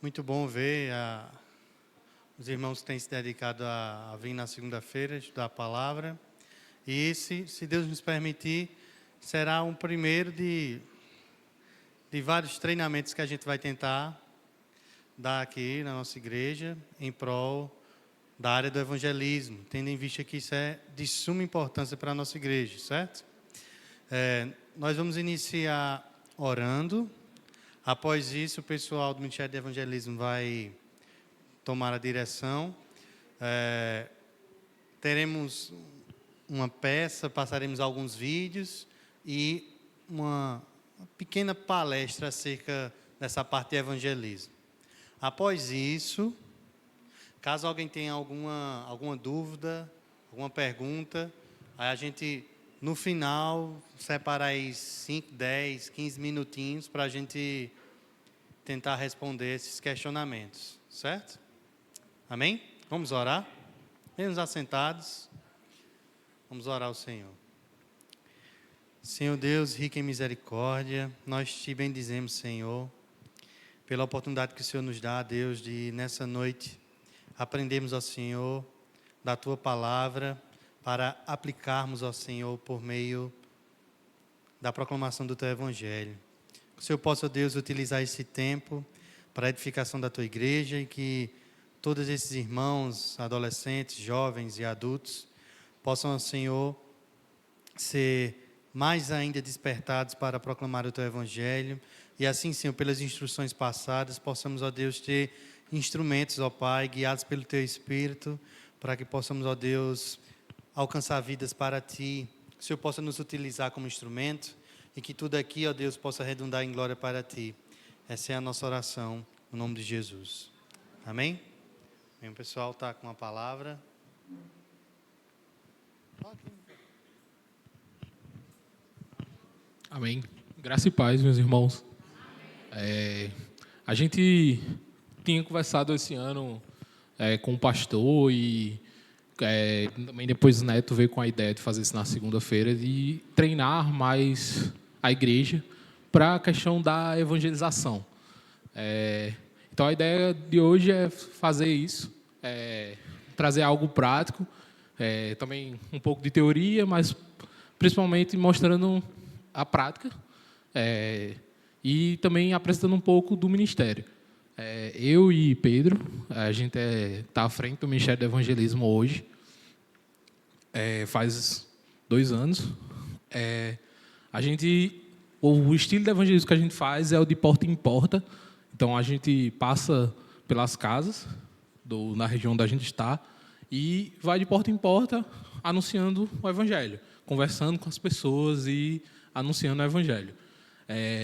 Muito bom ver os irmãos que têm se dedicado a vir na segunda-feira estudar a palavra. E esse, se Deus nos permitir, será um primeiro de vários treinamentos que a gente vai tentar dar aqui na nossa igreja em prol da área do evangelismo, tendo em vista que isso é de suma importância para a nossa igreja, certo? Nós vamos iniciar orando. Após isso, o pessoal do Ministério de Evangelismo vai tomar a direção. Teremos uma peça, passaremos alguns vídeos e uma pequena palestra acerca dessa parte de evangelismo. Após isso, caso alguém tenha alguma dúvida, alguma pergunta, aí a gente, no final, separa aí 5, 10, 15 minutinhos para a gente tentar responder esses questionamentos, certo? Amém? Vamos orar? Vemos assentados. Vamos orar ao Senhor. Senhor Deus, rico em misericórdia, nós te bendizemos, Senhor, pela oportunidade que o Senhor nos dá, Deus, de nessa noite aprendermos, ó Senhor, da Tua palavra, para aplicarmos, ó Senhor, por meio da proclamação do Teu Evangelho. Que o Senhor possa, Deus, utilizar esse tempo para a edificação da Tua igreja e que todos esses irmãos, adolescentes, jovens e adultos, possam, Senhor, ser mais ainda despertados para proclamar o Teu Evangelho. E assim, Senhor, pelas instruções passadas, possamos, ó Deus, ter instrumentos, ó Pai, guiados pelo Teu Espírito, para que possamos, ó Deus, alcançar vidas para Ti. Que o Senhor possa nos utilizar como instrumento e que tudo aqui, ó Deus, possa redundar em glória para Ti. Essa é a nossa oração, no nome de Jesus. Amém? Bem, o pessoal está com a palavra. Amém. Graça e paz, meus irmãos. A gente tinha conversado esse ano com o pastor e também depois o Neto veio com a ideia de fazer isso na segunda-feira, de treinar mais a igreja para a questão da evangelização. Então a ideia de hoje é fazer isso, trazer algo prático, também um pouco de teoria, mas principalmente mostrando a prática e também apresentando um pouco do ministério. Eu e Pedro, a gente está à frente do Ministério do Evangelismo hoje, faz 2 anos. O estilo de evangelismo que a gente faz é o de porta em porta. Então, a gente passa pelas casas na região onde a gente está e vai de porta em porta anunciando o Evangelho, conversando com as pessoas e anunciando o Evangelho.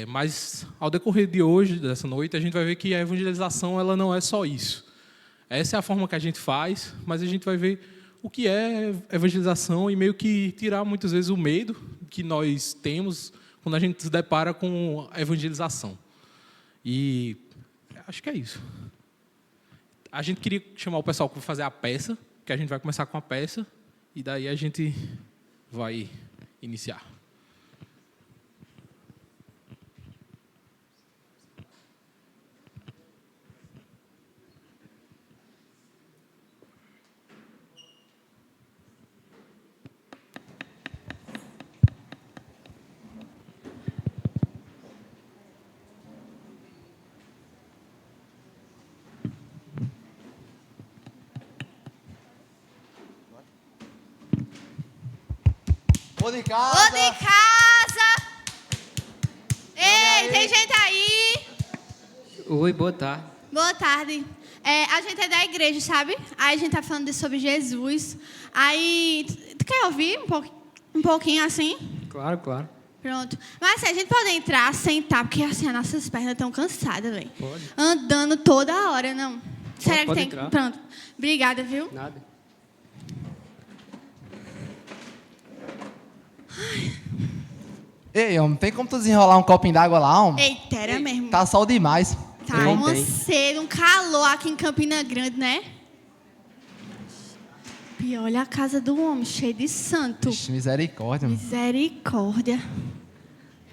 Mas, ao decorrer de hoje, dessa noite, a gente vai ver que a evangelização ela não é só isso. Essa é a forma que a gente faz, mas a gente vai ver o que é evangelização e meio que tirar, muitas vezes, o medo que nós temos quando a gente se depara com a evangelização. E acho que é isso. A gente queria chamar o pessoal para fazer a peça, que a gente vai começar com a peça, e daí a gente vai iniciar. Ô de casa! Ei, tem gente aí? Oi, boa tarde. Boa tarde. A gente é da igreja, sabe? Aí a gente tá falando sobre Jesus. Aí, tu quer ouvir um pouquinho assim? Claro, claro. Pronto. Mas assim, a gente pode entrar, sentar, porque assim, as nossas pernas estão cansadas, velho. Pode. Andando toda hora, não. Será que pode tem? entrar. Pronto. Obrigada, viu? Nada. Ei, homem, tem como tu desenrolar um copinho d'água lá, homem? Eita, era mesmo. Tá sol demais. Tá Tem, uma tem. sede, um calor aqui em Campina Grande, né? E olha a casa do homem, cheia de santo. Ixi, misericórdia, mano. Misericórdia.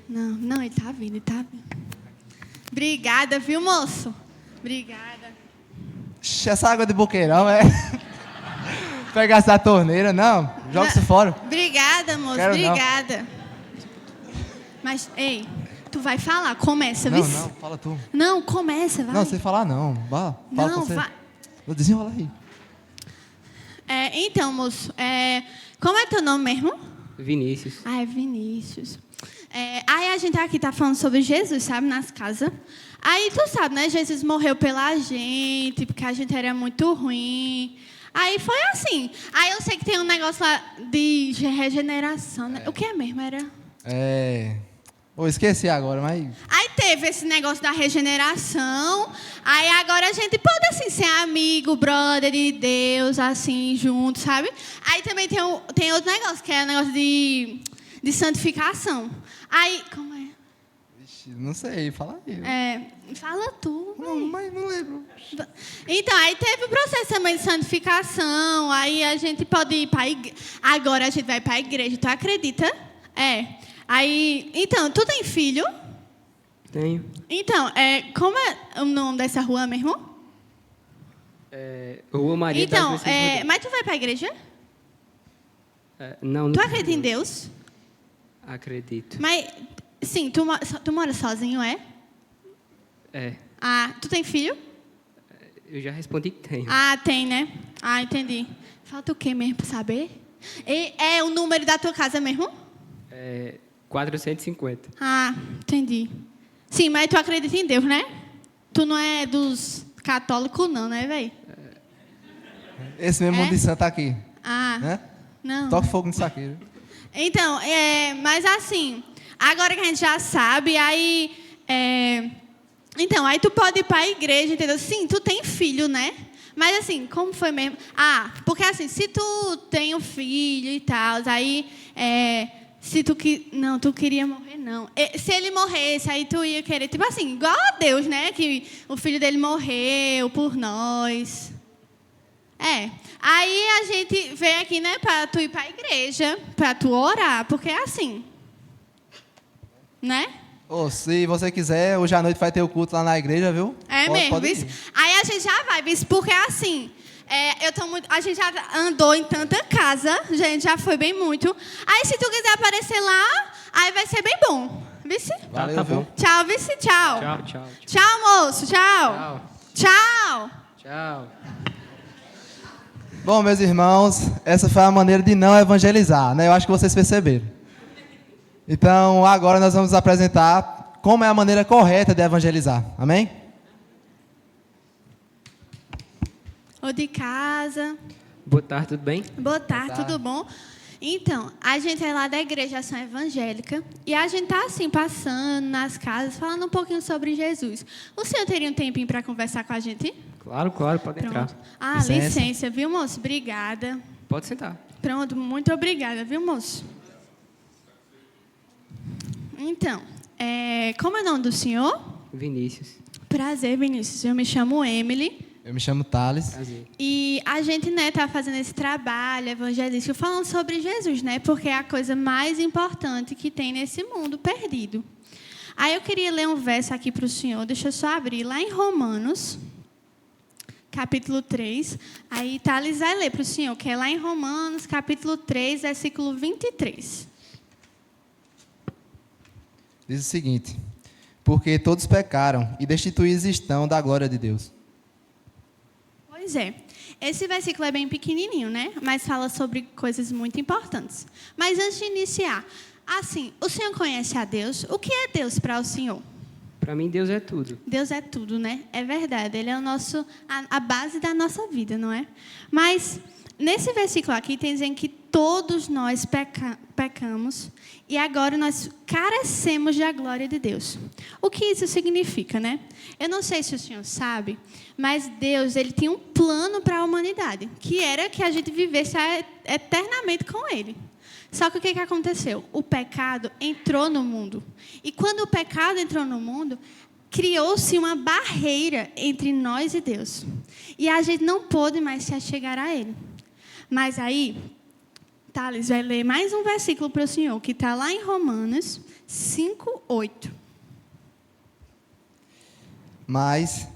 Não, ele tá vindo, ele tá vindo. Obrigada, viu, moço? Obrigada. Essa água de boqueirão é... Pegasse da torneira, não. Joga isso fora. Obrigada, moço. Quero não. Obrigada. Mas, ei, tu vai falar. Começa, Não, viu? não, fala tu. Não, começa, vai. Não, sem falar não. Vá, fala Não, com você. vai. Desenrola aí. Então, moço, como é teu nome mesmo? Vinícius. Ah, é Vinícius. Aí a gente aqui tá falando sobre Jesus, sabe, nas casas. Aí tu sabe, né? Jesus morreu pela gente, porque a gente era muito ruim. Aí foi assim. Aí eu sei que tem um negócio lá de regeneração, né? O que é mesmo? Era... Esqueci agora, mas... Aí teve esse negócio da regeneração. Aí agora a gente pode, assim, ser amigo, brother de Deus, assim, junto, sabe? Aí também tem outro negócio, que é o negócio de santificação. Aí, como é? Vixe, não sei, fala aí. Fala tu. Não, mas não lembro. Então, aí teve o processo também de santificação. Aí a gente pode ir para a igreja. Agora a gente vai para a igreja, tu acredita? Aí, então, tu tem filho? Tenho. Então, como é o nome dessa rua mesmo? Rua Maria Então, das Mercês Rodrigues. mas tu vai para a igreja? Não, Tu não acredita em Deus? acredito. Mas, sim, tu mora sozinho, é? Ah, tu tem filho? Eu já respondi que tenho. Ah, tem, né? Ah, entendi. Falta o quê mesmo para saber? É o número da tua casa mesmo? 450. Ah, entendi. Sim, mas tu acredita em Deus, né? Tu não é dos católicos, não, né, velho? Esse mesmo de Santa aqui, Ah, né? não. Toca fogo nisso aqui. Viu? Então, mas assim, agora que a gente já sabe, aí... Então, aí tu pode ir para a igreja, entendeu? Sim, tu tem filho, né? Mas assim, como foi mesmo? Ah, porque assim, se tu tem um filho e tal, aí... Se tu não, tu queria morrer, não. Se ele morresse, aí tu ia querer, tipo assim, igual a Deus, né? Que o filho dele morreu por nós. Aí a gente veio aqui, né, pra tu ir pra igreja, pra tu orar, porque é assim. Né? Se você quiser, hoje à noite vai ter o culto lá na igreja, viu? Mesmo, ir. Aí a gente já vai, porque é assim... a gente já andou em tanta casa, a gente já foi bem muito. Aí se tu quiser aparecer lá, aí vai ser bem bom. Vice? Valeu, tá viu? bom. Tchau, vice, tchau. Tchau, tchau. Tchau, moço, tchau. Tchau. Tchau. Bom, meus irmãos, essa foi a maneira de não evangelizar, né? Eu acho que vocês perceberam. Então, agora nós vamos apresentar como é a maneira correta de evangelizar. Amém? Ou de casa. Boa tarde, tudo bem? Boa tarde, tudo bom? Então, a gente é lá da Igreja Ação Evangélica e a gente tá assim, passando nas casas, falando um pouquinho sobre Jesus. O senhor teria um tempinho para conversar com a gente? Claro, pode entrar. Ah, licença, viu, moço? Obrigada. Pode sentar. Pronto, muito obrigada, viu, moço? Então, como é o nome do senhor? Vinícius. Prazer, Vinícius. Eu me chamo Emily. Eu me chamo Thales. Prazer. E a gente, né, tá fazendo esse trabalho evangelístico falando sobre Jesus, né? Porque é a coisa mais importante que tem nesse mundo perdido. Aí eu queria ler um verso aqui para o senhor. Deixa eu só abrir lá em Romanos, capítulo 3. Aí Thales vai ler para o senhor, que é lá em Romanos, capítulo 3, versículo 23. Diz o seguinte: porque todos pecaram e destituídos estão da glória de Deus. Pois é. Esse versículo é bem pequenininho, né? Mas fala sobre coisas muito importantes. Mas antes de iniciar, assim, o senhor conhece a Deus? O que é Deus para o senhor? Para mim, Deus é tudo. Deus é tudo, né? É verdade. Ele é a base da nossa vida, não é? Mas nesse versículo aqui tem dizendo que todos nós pecamos e agora nós carecemos da glória de Deus. O que isso significa, né? Eu não sei se o senhor sabe, mas Deus, ele tinha um plano para a humanidade, que era que a gente vivesse eternamente com ele. Só que o que aconteceu? O pecado entrou no mundo. E quando o pecado entrou no mundo, criou-se uma barreira entre nós e Deus. E a gente não pôde mais se achegar a ele. Mas aí, Thales vai ler mais um versículo para o senhor, que está lá em Romanos 5:8. Mas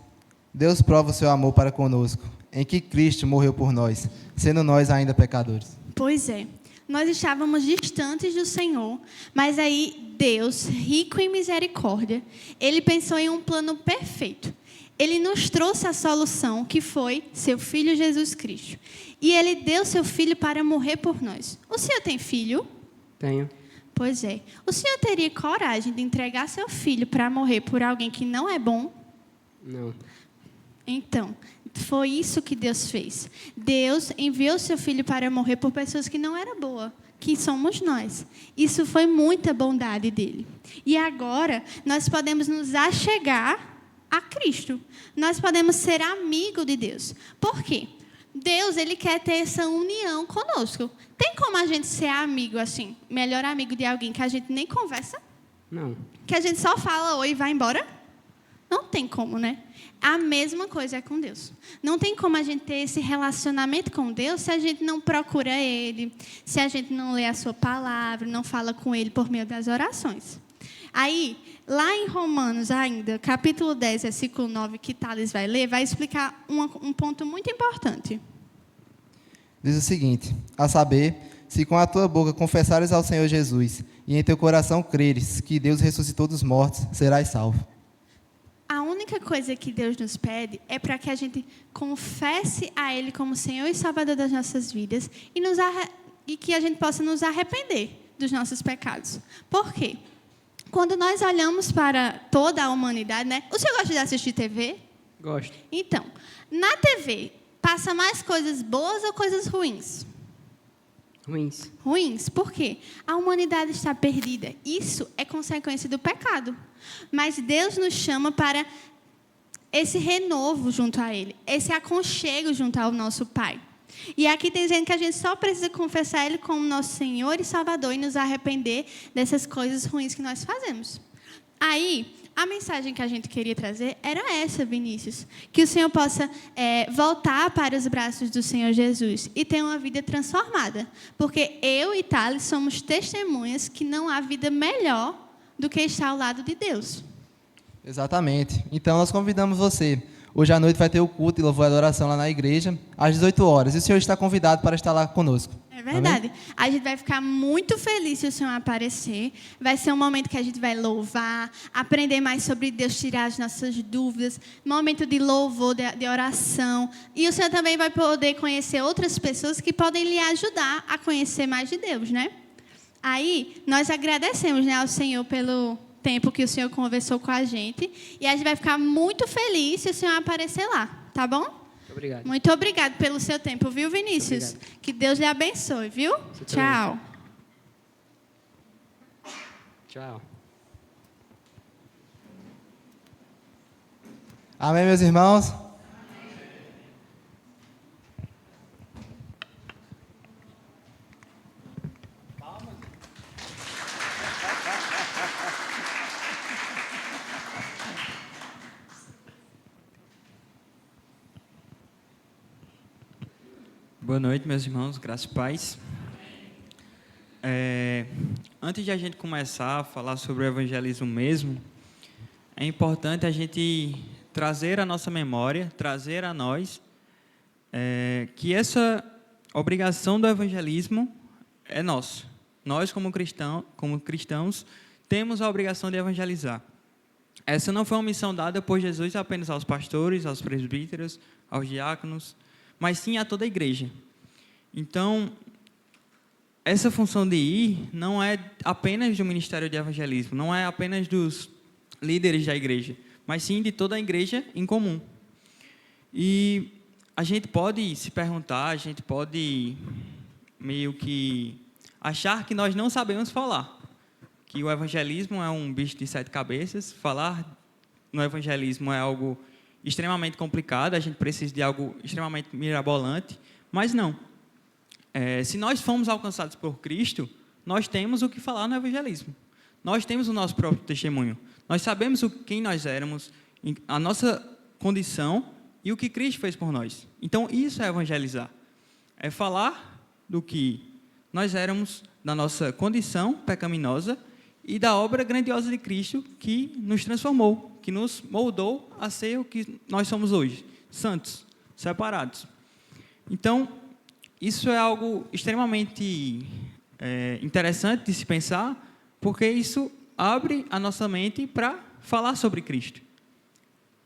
Deus prova o seu amor para conosco, em que Cristo morreu por nós, sendo nós ainda pecadores. Pois é, nós estávamos distantes do Senhor, mas aí Deus, rico em misericórdia, Ele pensou em um plano perfeito. Ele nos trouxe a solução, que foi seu Filho Jesus Cristo. E Ele deu seu Filho para morrer por nós. O senhor tem filho? Tenho. Pois é. O senhor teria coragem de entregar seu filho para morrer por alguém que não é bom? Não. Então, foi isso que Deus fez. Deus enviou seu filho para morrer por pessoas que não eram boas, que somos nós. Isso foi muita bondade dele. E agora, nós podemos nos achegar a Cristo. Nós podemos ser amigo de Deus. Por quê? Deus, Ele quer ter essa união conosco. Tem como a gente ser amigo assim, melhor amigo de alguém que a gente nem conversa? Não. Que a gente só fala oi e vai embora? Não tem como, né? A mesma coisa é com Deus. Não tem como a gente ter esse relacionamento com Deus se a gente não procura Ele, se a gente não lê a sua palavra, não fala com Ele por meio das orações. Aí, lá em Romanos ainda, capítulo 10, versículo 9, que Thales vai ler, vai explicar um ponto muito importante. Diz o seguinte, a saber, se com a tua boca confessares ao Senhor Jesus, e em teu coração creres que Deus ressuscitou dos mortos, serás salvo. A única coisa que Deus nos pede é para que a gente confesse a Ele como Senhor e Salvador das nossas vidas e que a gente possa nos arrepender dos nossos pecados. Por quê? Quando nós olhamos para toda a humanidade, né? O senhor gosta de assistir TV? Gosto. Então, na TV, passa mais coisas boas ou coisas ruins? Ruins. Ruins. Por quê? A humanidade está perdida. Isso é consequência do pecado. Mas Deus nos chama para esse renovo junto a Ele, esse aconchego junto ao nosso Pai. E aqui tem dizendo que a gente só precisa confessar Ele como nosso Senhor e Salvador e nos arrepender dessas coisas ruins que nós fazemos. Aí, a mensagem que a gente queria trazer era essa, Vinícius. Que o Senhor possa voltar para os braços do Senhor Jesus e ter uma vida transformada. Porque eu e Thales somos testemunhas que não há vida melhor do que estar ao lado de Deus. Exatamente. Então, nós convidamos você. Hoje à noite vai ter o culto e louvor e adoração lá na igreja, às 18 horas. E o senhor está convidado para estar lá conosco. É verdade. Amém? A gente vai ficar muito feliz se o Senhor aparecer. Vai ser um momento que a gente vai louvar, aprender mais sobre Deus, tirar as nossas dúvidas. Momento de louvor, de oração. E o Senhor também vai poder conhecer outras pessoas que podem lhe ajudar a conhecer mais de Deus, né? Aí, nós agradecemos, né, ao Senhor pelo tempo que o Senhor conversou com a gente. E a gente vai ficar muito feliz se o Senhor aparecer lá, tá bom? Muito obrigado. Muito obrigado pelo seu tempo, viu, Vinícius? Que Deus lhe abençoe, viu? Você Tchau. Tchau. Amém, meus irmãos? Boa noite, meus irmãos, graças e paz. Antes de a gente começar a falar sobre o evangelismo mesmo, é importante a gente trazer à nossa memória, trazer a nós, que essa obrigação do evangelismo é nossa. Nós, como cristãos, temos a obrigação de evangelizar. Essa não foi uma missão dada por Jesus apenas aos pastores, aos presbíteros, aos diáconos, mas sim a toda a igreja. Então, essa função de ir não é apenas do ministério de evangelismo, não é apenas dos líderes da igreja, mas sim de toda a igreja em comum. E a gente pode se perguntar, a gente pode meio que achar que nós não sabemos falar, que o evangelismo é um bicho de 7 cabeças, falar no evangelismo é algo extremamente complicado, a gente precisa de algo extremamente mirabolante, mas não. Se nós fomos alcançados por Cristo, nós temos o que falar no evangelismo. Nós temos o nosso próprio testemunho. Nós sabemos quem nós éramos, a nossa condição e o que Cristo fez por nós. Então, isso é evangelizar. É falar do que nós éramos, da nossa condição pecaminosa e da obra grandiosa de Cristo que nos transformou que nos moldou a ser o que nós somos hoje, santos, separados. Então, isso é algo extremamente interessante de se pensar, porque isso abre a nossa mente para falar sobre Cristo.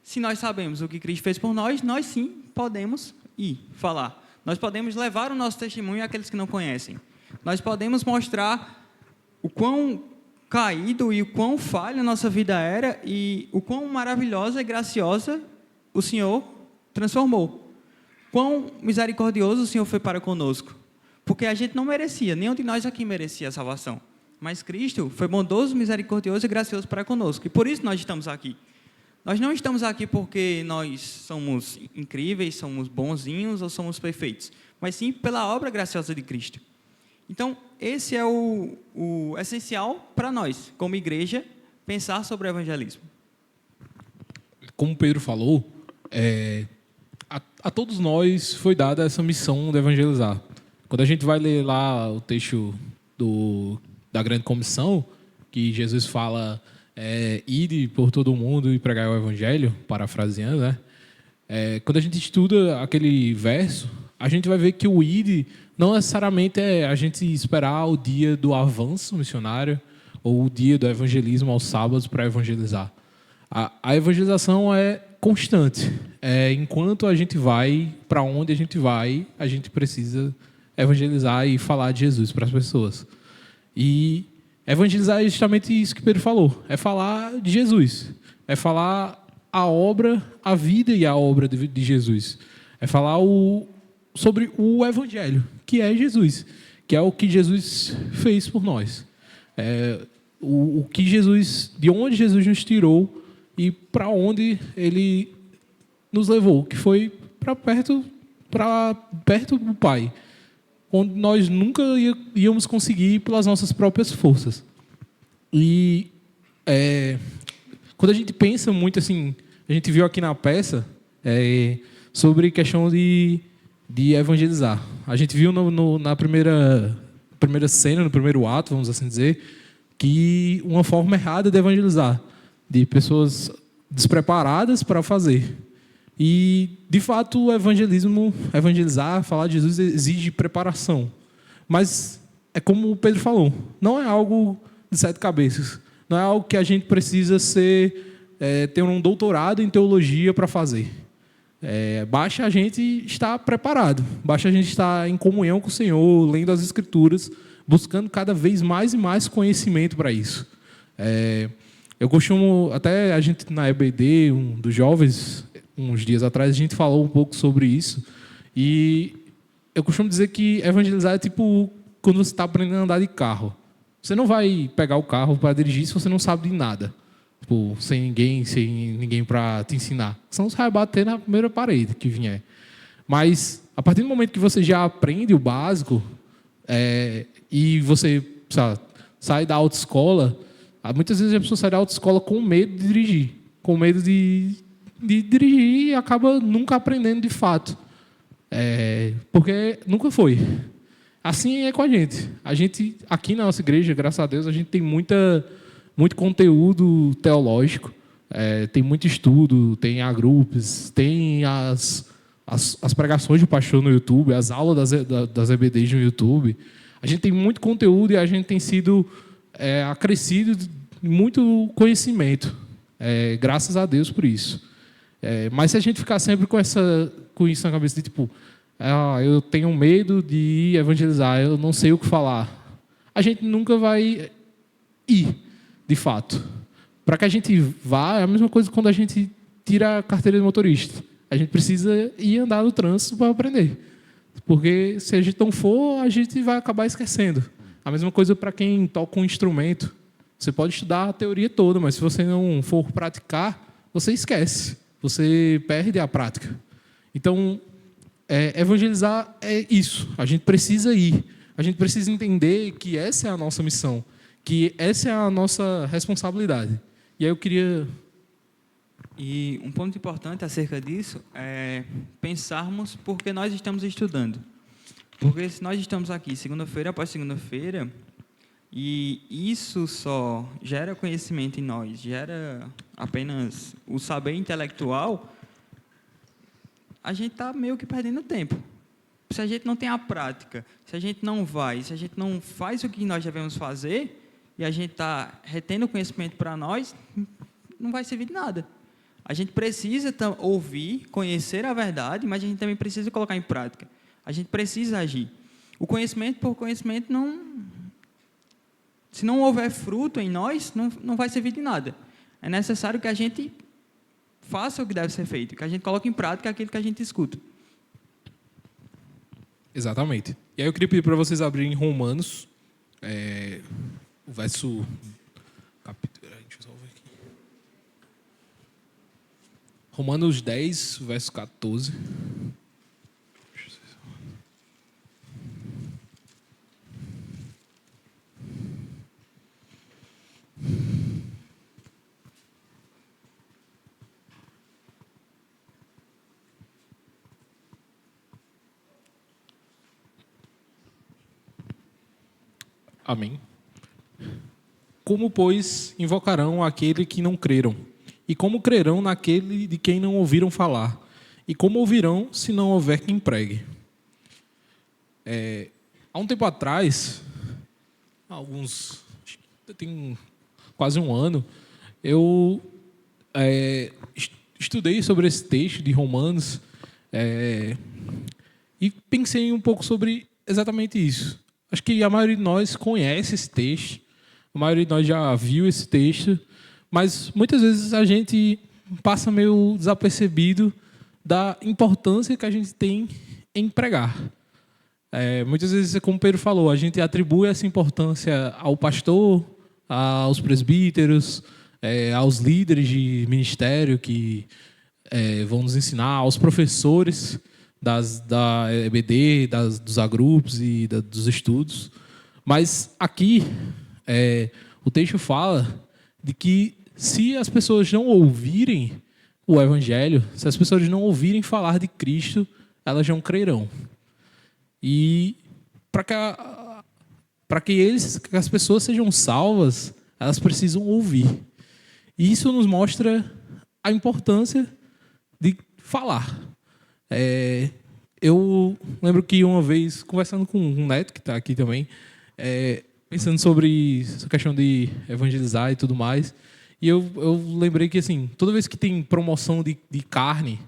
Se nós sabemos o que Cristo fez por nós, nós sim podemos ir falar. Nós podemos levar o nosso testemunho àqueles que não conhecem. Nós podemos mostrar o quão caído e o quão falha a nossa vida era e o quão maravilhosa e graciosa o Senhor transformou. Quão misericordioso o Senhor foi para conosco. Porque a gente não merecia, nenhum de nós aqui merecia a salvação. Mas Cristo foi bondoso, misericordioso e gracioso para conosco. E por isso nós estamos aqui. Nós não estamos aqui porque nós somos incríveis, somos bonzinhos ou somos perfeitos. Mas sim pela obra graciosa de Cristo. Então, esse é o essencial para nós, como igreja, pensar sobre o evangelismo. Como o Pedro falou, a todos nós foi dada essa missão de evangelizar. Quando a gente vai ler lá o texto da grande comissão, que Jesus fala, ide por todo o mundo e pregar o evangelho, parafraseando, né? Quando a gente estuda aquele verso, a gente vai ver que o ide não necessariamente é a gente esperar o dia do avanço missionário ou o dia do evangelismo aos sábados para evangelizar. A evangelização é constante. Enquanto a gente vai, para onde a gente precisa evangelizar e falar de Jesus para as pessoas. E evangelizar é justamente isso que Pedro falou. É falar de Jesus. É falar a obra, a vida e a obra de Jesus. É falar sobre o evangelho, que é Jesus, que é o que Jesus fez por nós. O que Jesus, de onde Jesus nos tirou e para onde ele nos levou, que foi para perto do Pai, onde nós nunca íamos conseguir pelas nossas próprias forças. E quando a gente pensa muito assim, a gente viu aqui na peça sobre questão de evangelizar. A gente viu na primeira cena, no primeiro ato, vamos assim dizer, que uma forma errada de evangelizar, de pessoas despreparadas para fazer. E, de fato, evangelizar, falar de Jesus exige preparação. Mas, é como o Pedro falou, não é algo de 7 cabeças. Não é algo que a gente precisa ter um doutorado em teologia para fazer. Basta a gente estar preparado, basta a gente estar em comunhão com o Senhor, lendo as Escrituras, buscando cada vez mais e mais conhecimento para isso. Eu costumo, até a gente na EBD, um dos jovens, uns dias atrás, a gente falou um pouco sobre isso, e eu costumo dizer que evangelizar é tipo quando você está aprendendo a andar de carro. Você não vai pegar o carro para dirigir se você não sabe de nada. Sem ninguém para te ensinar. Senão você vai bater na primeira parede que vier. Mas, a partir do momento que você já aprende o básico, e você sai da autoescola, muitas vezes a pessoa sai da autoescola com medo de dirigir. Com medo de dirigir e acaba nunca aprendendo de fato. Porque nunca foi. Assim é com a gente. A gente, aqui na nossa igreja, graças a Deus, a gente tem muito conteúdo teológico, tem muito estudo, tem agrupes, tem as pregações do pastor no YouTube, as aulas das EBDs no YouTube. A gente tem muito conteúdo e a gente tem sido acrescido de muito conhecimento. Graças a Deus por isso. Mas se a gente ficar sempre com isso na cabeça de tipo, eu tenho medo de evangelizar, eu não sei o que falar, a gente nunca vai ir. De fato. Para que a gente vá, é a mesma coisa quando a gente tira a carteira de motorista. A gente precisa ir andar no trânsito para aprender. Porque se a gente não for, a gente vai acabar esquecendo. A mesma coisa para quem toca um instrumento. Você pode estudar a teoria toda, mas se você não for praticar, você esquece. Você perde a prática. Então, evangelizar é isso. A gente precisa ir. A gente precisa entender que essa é a nossa missão. Que essa é a nossa responsabilidade. E aí eu queria... E um ponto importante acerca disso é pensarmos por que nós estamos estudando. Porque se nós estamos aqui segunda-feira após segunda-feira e isso só gera conhecimento em nós, gera apenas o saber intelectual, a gente está meio que perdendo tempo. Se a gente não tem a prática, se a gente não vai, se a gente não faz o que nós devemos fazer, e a gente está retendo conhecimento para nós, não vai servir de nada. A gente precisa ouvir, conhecer a verdade, mas a gente também precisa colocar em prática. A gente precisa agir. O conhecimento por conhecimento se não houver fruto em nós, não vai servir de nada. É necessário que a gente faça o que deve ser feito, que a gente coloque em prática aquilo que a gente escuta. Exatamente. E aí eu queria pedir para vocês abrirem Romanos, o verso... Deixa eu só ver aqui. Romanos 10, verso 14. Amém. Como, pois, invocarão aquele que não creram? E como crerão naquele de quem não ouviram falar? E como ouvirão se não houver quem pregue? Há um tempo atrás, tem quase um ano, eu estudei sobre esse texto de Romanos e pensei um pouco sobre exatamente isso. Acho que a maioria de nós conhece esse texto, a maioria de nós já viu esse texto, mas muitas vezes a gente passa meio desapercebido da importância que a gente tem em pregar. Muitas vezes, como o Pedro falou, a gente atribui essa importância ao pastor, aos presbíteros, aos líderes de ministério que vão nos ensinar, aos professores da EBD, dos agrupos e dos estudos. Mas aqui, o texto fala de que se as pessoas não ouvirem o Evangelho, se as pessoas não ouvirem falar de Cristo, elas não crerão. E para que as pessoas sejam salvas, elas precisam ouvir. E isso nos mostra a importância de falar. Eu lembro que uma vez, conversando com um neto, que está aqui também, pensando sobre essa questão de evangelizar e tudo mais, e eu lembrei que, assim, toda vez que tem promoção de carne,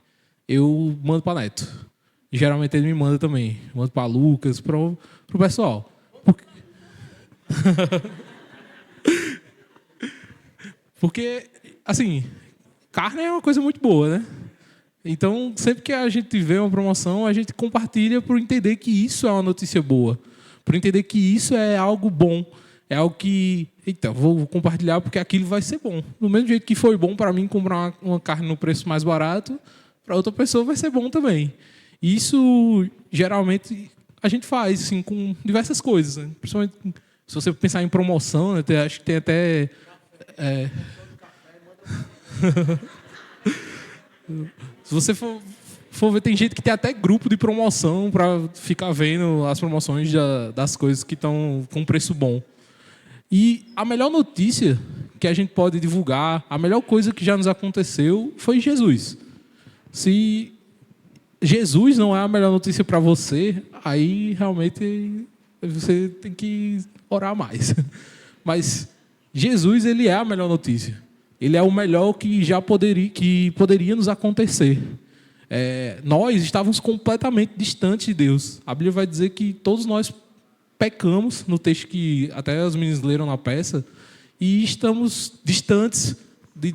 eu mando para neto. E, geralmente ele me manda também. Eu mando para Lucas, para o pessoal. Porque, assim, carne é uma coisa muito boa, né? Então, sempre que a gente vê uma promoção, a gente compartilha por entender que isso é uma notícia boa. Por entender que isso é algo bom. É algo que, vou compartilhar porque aquilo vai ser bom. Do mesmo jeito que foi bom para mim comprar uma carne no preço mais barato, para outra pessoa vai ser bom também. E isso, geralmente, a gente faz assim, com diversas coisas. Né? Principalmente se você pensar em promoção, né? Acho que tem até... Se você for ver, tem gente que tem até grupo de promoção para ficar vendo as promoções das coisas que estão com preço bom. E a melhor notícia que a gente pode divulgar, a melhor coisa que já nos aconteceu foi Jesus. Se Jesus não é a melhor notícia para você, aí realmente você tem que orar mais. Mas Jesus, ele é a melhor notícia. Ele é o melhor que poderia nos acontecer. Nós estávamos completamente distantes de Deus. A Bíblia vai dizer que todos nós pecamos, no texto que até os meninos leram na peça, e estamos distantes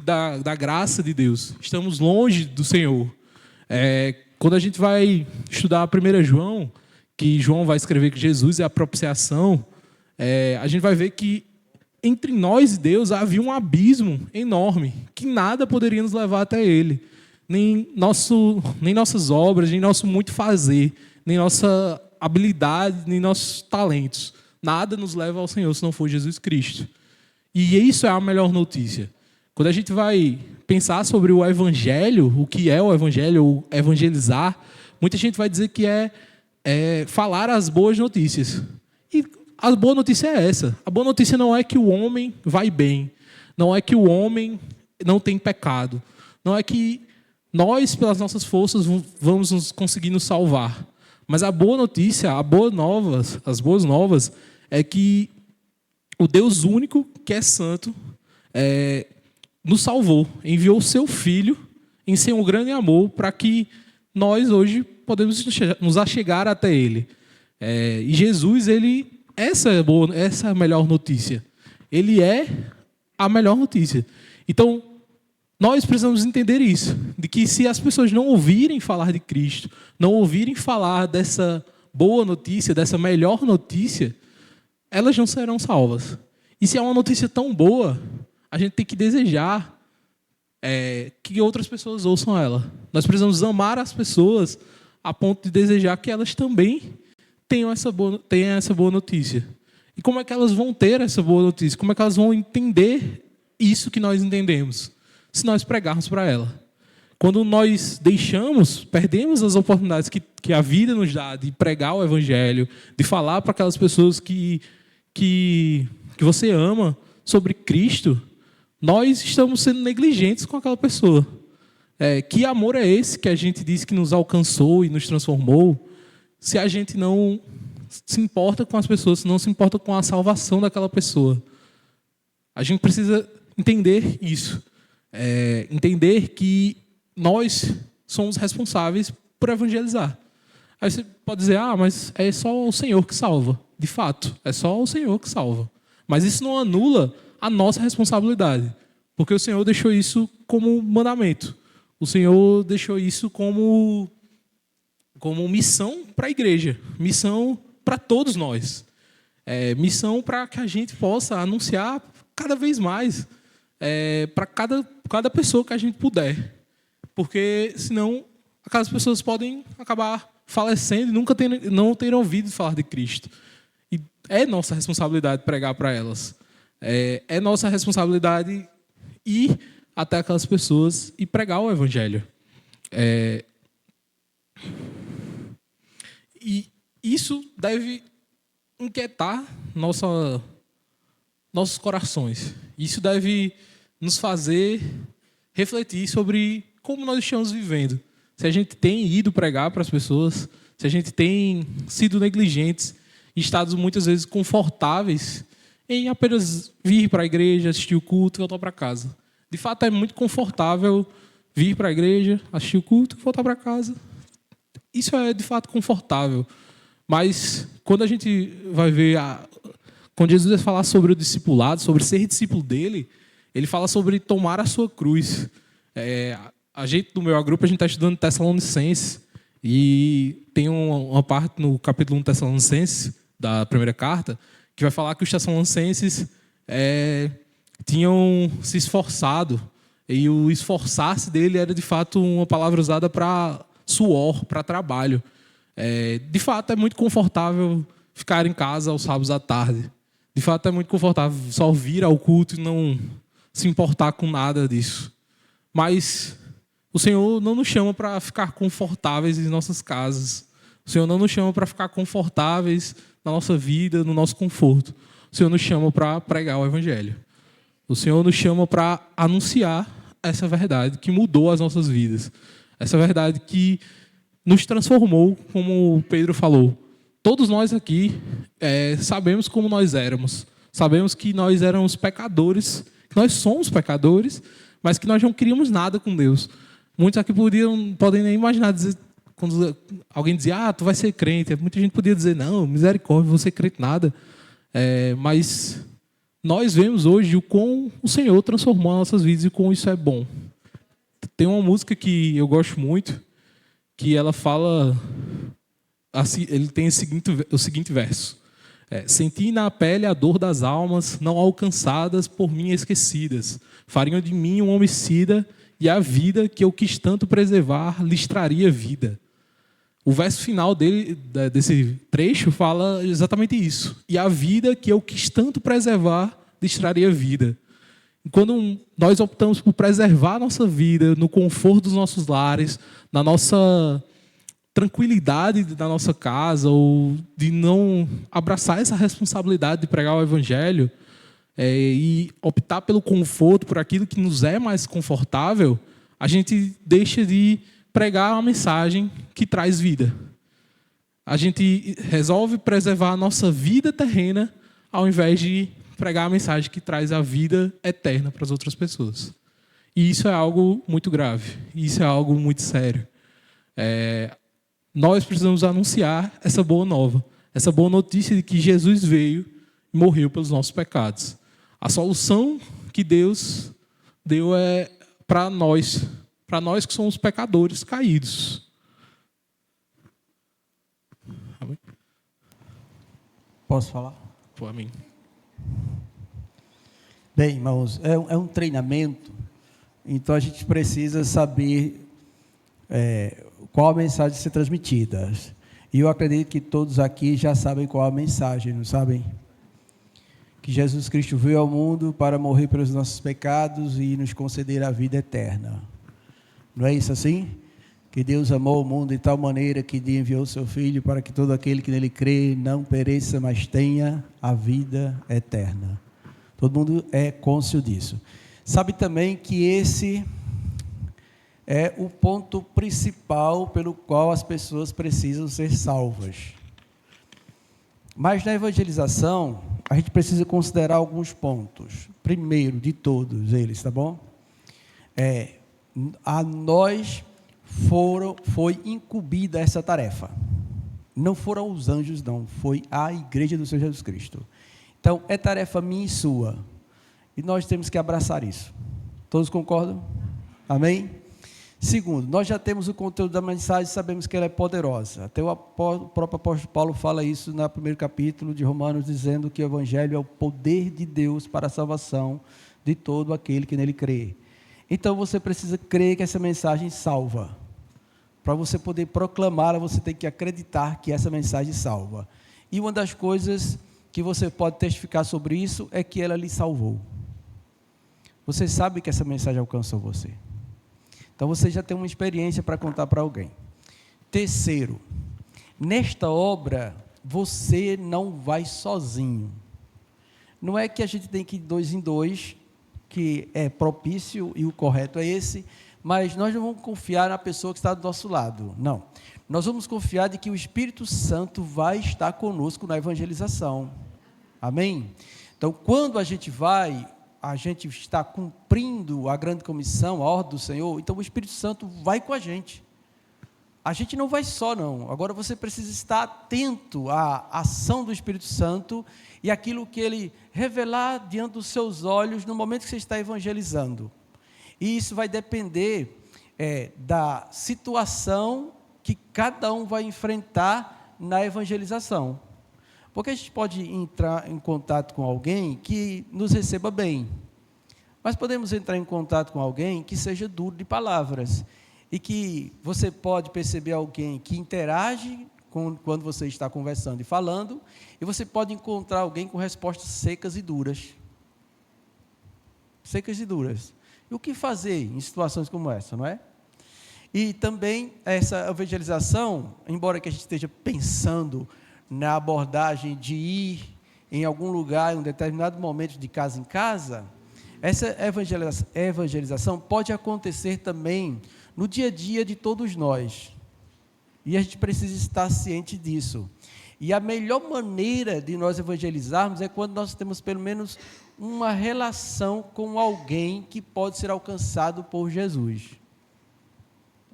da graça de Deus. Estamos longe do Senhor. Quando a gente vai estudar a 1 João, que João vai escrever que Jesus é a propiciação, a gente vai ver que entre nós e Deus havia um abismo enorme, que nada poderia nos levar até Ele. Nem nossas obras, nem nosso muito fazer, nem nossa habilidade, nem nossos talentos. Nada nos leva ao Senhor se não for Jesus Cristo. E isso é a melhor notícia. Quando a gente vai pensar sobre o Evangelho, o que é o Evangelho, ou evangelizar, muita gente vai dizer que é falar as boas notícias. E a boa notícia é essa. A boa notícia não é que o homem vai bem. Não é que o homem não tem pecado. Não é que nós, pelas nossas forças, vamos conseguir nos salvar. Mas a boa notícia, as boas novas, é que o Deus único, que é santo, nos salvou, enviou o seu Filho em seu grande amor para que nós hoje podemos nos achegar até Ele. E Jesus, essa é a melhor notícia. Ele é a melhor notícia. Então, nós precisamos entender isso, de que se as pessoas não ouvirem falar de Cristo, não ouvirem falar dessa boa notícia, dessa melhor notícia, elas não serão salvas. E se é uma notícia tão boa, a gente tem que desejar que outras pessoas ouçam ela. Nós precisamos amar as pessoas a ponto de desejar que elas também tenham essa boa notícia. E como é que elas vão ter essa boa notícia? Como é que elas vão entender isso que nós entendemos? Se nós pregarmos para ela. Quando nós perdemos as oportunidades que a vida nos dá de pregar o Evangelho, de falar para aquelas pessoas que você ama sobre Cristo, nós estamos sendo negligentes com aquela pessoa. Que amor é esse que a gente diz que nos alcançou e nos transformou, se a gente não se importa com as pessoas, se não se importa com a salvação daquela pessoa? A gente precisa entender isso. Entender que nós somos responsáveis por evangelizar. Aí você pode dizer, mas é só o Senhor que salva. De fato, é só o Senhor que salva. Mas isso não anula a nossa responsabilidade, porque o Senhor deixou isso como mandamento. O Senhor deixou isso como missão para a igreja, missão para todos nós. Missão para que a gente possa anunciar cada vez mais para cada pessoa que a gente puder. Porque, senão, aquelas pessoas podem acabar falecendo e não terem ouvido falar de Cristo. E é nossa responsabilidade pregar para elas. É nossa responsabilidade ir até aquelas pessoas e pregar o Evangelho. E isso deve inquietar nossos corações. Isso deve nos fazer refletir sobre como nós estamos vivendo. Se a gente tem ido pregar para as pessoas, se a gente tem sido negligentes, estados muitas vezes confortáveis em apenas vir para a igreja, assistir o culto e voltar para casa. De fato, é muito confortável vir para a igreja, assistir o culto e voltar para casa. Isso é, de fato, confortável. Mas, quando a gente vai ver... Quando Jesus vai falar sobre o discipulado, sobre ser discípulo dele, ele fala sobre tomar a sua cruz. A gente, do meu grupo, a gente está estudando Tessalonicenses. E tem uma parte no capítulo 1 de Tessalonicenses, da primeira carta, que vai falar que os Tessalonicenses tinham se esforçado. E o esforçar-se dele era, de fato, uma palavra usada para suor, para trabalho. De fato, é muito confortável ficar em casa aos sábados à tarde. De fato, é muito confortável só vir ao culto e não se importar com nada disso. Mas o Senhor não nos chama para ficar confortáveis em nossas casas. O Senhor não nos chama para ficar confortáveis na nossa vida, no nosso conforto. O Senhor nos chama para pregar o Evangelho. O Senhor nos chama para anunciar essa verdade que mudou as nossas vidas. Essa verdade que nos transformou, como o Pedro falou. Todos nós aqui sabemos como nós éramos. Sabemos que nós éramos pecadores, que nós somos pecadores, mas que nós não queríamos nada com Deus. Muitos aqui podem nem imaginar, quando alguém dizia, tu vai ser crente. Muita gente podia dizer, não, misericórdia, vou ser crente nada. Mas nós vemos hoje o quão o Senhor transformou as nossas vidas e o quão isso é bom. Tem uma música que eu gosto muito, que ela fala... Assim, ele tem o seguinte verso. Senti na pele a dor das almas não alcançadas por mim esquecidas. Fariam de mim um homicida e a vida que eu quis tanto preservar lhes traria vida. O verso final desse trecho fala exatamente isso. E a vida que eu quis tanto preservar lhes traria vida. E quando nós optamos por preservar a nossa vida no conforto dos nossos lares, na nossa tranquilidade da nossa casa ou de não abraçar essa responsabilidade de pregar o evangelho e optar pelo conforto, por aquilo que nos é mais confortável, a gente deixa de pregar uma mensagem que traz vida. A gente resolve preservar a nossa vida terrena ao invés de pregar a mensagem que traz a vida eterna para as outras pessoas. E isso é algo muito grave. Isso é algo muito sério. Nós precisamos anunciar essa boa nova, essa boa notícia de que Jesus veio e morreu pelos nossos pecados. A solução que Deus deu é para nós que somos pecadores caídos. Amém? Posso falar? Pô, amém. Bem, irmãos, é um treinamento, então a gente precisa saber qual a mensagem a ser transmitida. E eu acredito que todos aqui já sabem qual a mensagem, não sabem? Que Jesus Cristo veio ao mundo para morrer pelos nossos pecados e nos conceder a vida eterna. Não é isso assim? Que Deus amou o mundo de tal maneira que enviou o seu Filho para que todo aquele que nele crê não pereça, mas tenha a vida eterna. Todo mundo é cônscio disso. Sabe também que esse é o ponto principal pelo qual as pessoas precisam ser salvas. Mas na evangelização, a gente precisa considerar alguns pontos. Primeiro de todos eles, tá bom? A nós foi incumbida essa tarefa. Não foram os anjos, não. Foi a igreja do Senhor Jesus Cristo. Então, é tarefa minha e sua. E nós temos que abraçar isso. Todos concordam? Amém? Segundo, nós já temos o conteúdo da mensagem, sabemos que ela é poderosa. Até o próprio apóstolo Paulo fala isso no primeiro capítulo de Romanos, dizendo que o evangelho é o poder de Deus para a salvação de todo aquele que nele crê. Então, você precisa crer que essa mensagem salva. Para você poder proclamá-la, você tem que acreditar que essa mensagem salva. E uma das coisas que você pode testificar sobre isso é que ela lhe salvou. Você sabe que essa mensagem alcançou você. Então, você já tem uma experiência para contar para alguém. Terceiro, nesta obra, você não vai sozinho. Não é que a gente tem que ir 2 em 2, que é propício e o correto é esse, mas nós não vamos confiar na pessoa que está do nosso lado. Não. Nós vamos confiar de que o Espírito Santo vai estar conosco na evangelização. Amém? Então, quando a gente vai, a gente está cumprindo a grande comissão, a ordem do Senhor, então o Espírito Santo vai com a gente. A gente não vai só, não. Agora você precisa estar atento à ação do Espírito Santo e aquilo que Ele revelar diante dos seus olhos no momento que você está evangelizando. E isso vai depender da situação que cada um vai enfrentar na evangelização. Porque a gente pode entrar em contato com alguém que nos receba bem, mas podemos entrar em contato com alguém que seja duro de palavras, e que você pode perceber alguém que interage quando você está conversando e falando, e você pode encontrar alguém com respostas secas e duras. Secas e duras. E o que fazer em situações como essa, não é? E também essa evangelização, embora que a gente esteja pensando na abordagem de ir em algum lugar, em um determinado momento de casa em casa, essa evangelização pode acontecer também no dia a dia de todos nós. E a gente precisa estar ciente disso. E a melhor maneira de nós evangelizarmos é quando nós temos pelo menos uma relação com alguém que pode ser alcançado por Jesus.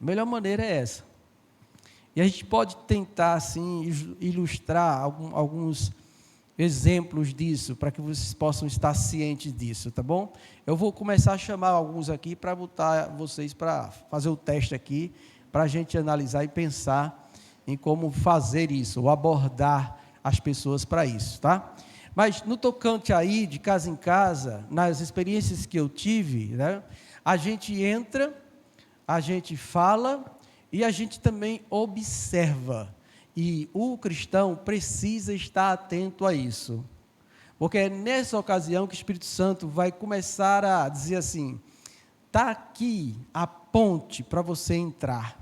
A melhor maneira é essa. E a gente pode tentar, assim, ilustrar alguns exemplos disso, para que vocês possam estar cientes disso, tá bom? Eu vou começar a chamar alguns aqui para botar vocês para fazer o teste aqui, para a gente analisar e pensar em como fazer isso, ou abordar as pessoas para isso, tá? Mas no tocante aí, de casa em casa, nas experiências que eu tive, né, a gente entra, a gente fala e a gente também observa. E o cristão precisa estar atento a isso. Porque é nessa ocasião que o Espírito Santo vai começar a dizer assim: está aqui a ponte para você entrar.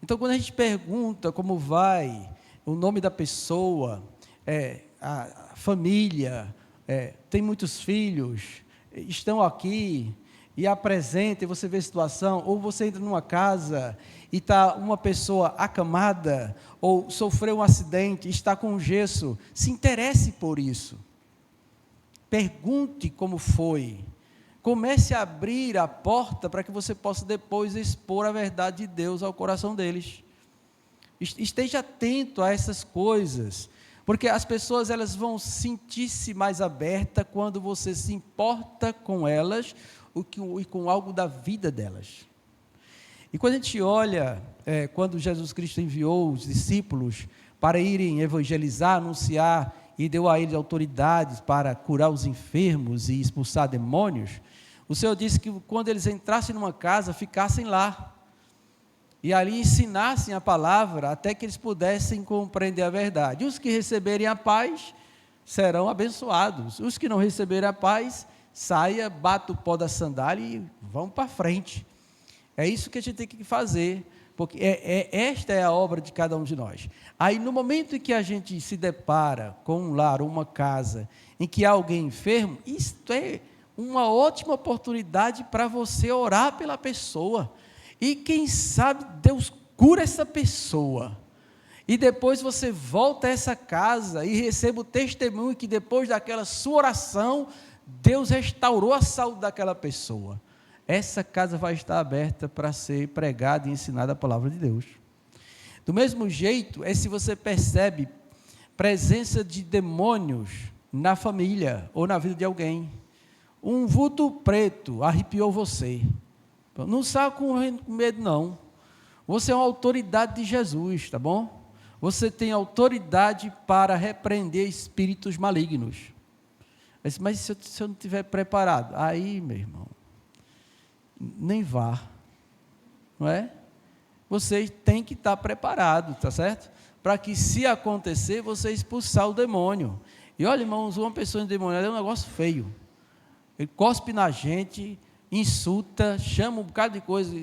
Então, quando a gente pergunta como vai, o nome da pessoa, a família, tem muitos filhos, estão aqui, e apresenta, e você vê a situação, ou você entra numa casa e está uma pessoa acamada, ou sofreu um acidente, está com gesso, se interesse por isso. Pergunte como foi. Comece a abrir a porta para que você possa depois expor a verdade de Deus ao coração deles. Esteja atento a essas coisas, porque as pessoas elas vão sentir-se mais abertas quando você se importa com elas e com algo da vida delas. E quando a gente olha, quando Jesus Cristo enviou os discípulos para irem evangelizar, anunciar, e deu a eles autoridades para curar os enfermos e expulsar demônios, o Senhor disse que quando eles entrassem numa casa, ficassem lá, e ali ensinassem a palavra, até que eles pudessem compreender a verdade. Os que receberem a paz, serão abençoados. Os que não receberem a paz, saia, bata o pó da sandália e vão para frente. É isso que a gente tem que fazer, porque esta é a obra de cada um de nós. Aí, no momento em que a gente se depara com um lar, uma casa, em que há alguém enfermo, isto é uma ótima oportunidade para você orar pela pessoa. E quem sabe Deus cura essa pessoa. E depois você volta a essa casa e recebe o testemunho que depois daquela sua oração, Deus restaurou a saúde daquela pessoa. Essa casa vai estar aberta para ser pregada e ensinada a palavra de Deus. Do mesmo jeito, se você percebe presença de demônios na família ou na vida de alguém. Um vulto preto arrepiou você. Não saia correndo com medo, não. Você é uma autoridade de Jesus, tá bom? Você tem autoridade para repreender espíritos malignos. Mas se eu não estiver preparado, aí, meu irmão, nem vá, não é? Você tem que estar preparado, tá certo? Para que, se acontecer, você expulsar o demônio. E olha, irmãos, uma pessoa endemoniada é um negócio feio. Ele cospe na gente, insulta, chama um bocado de coisa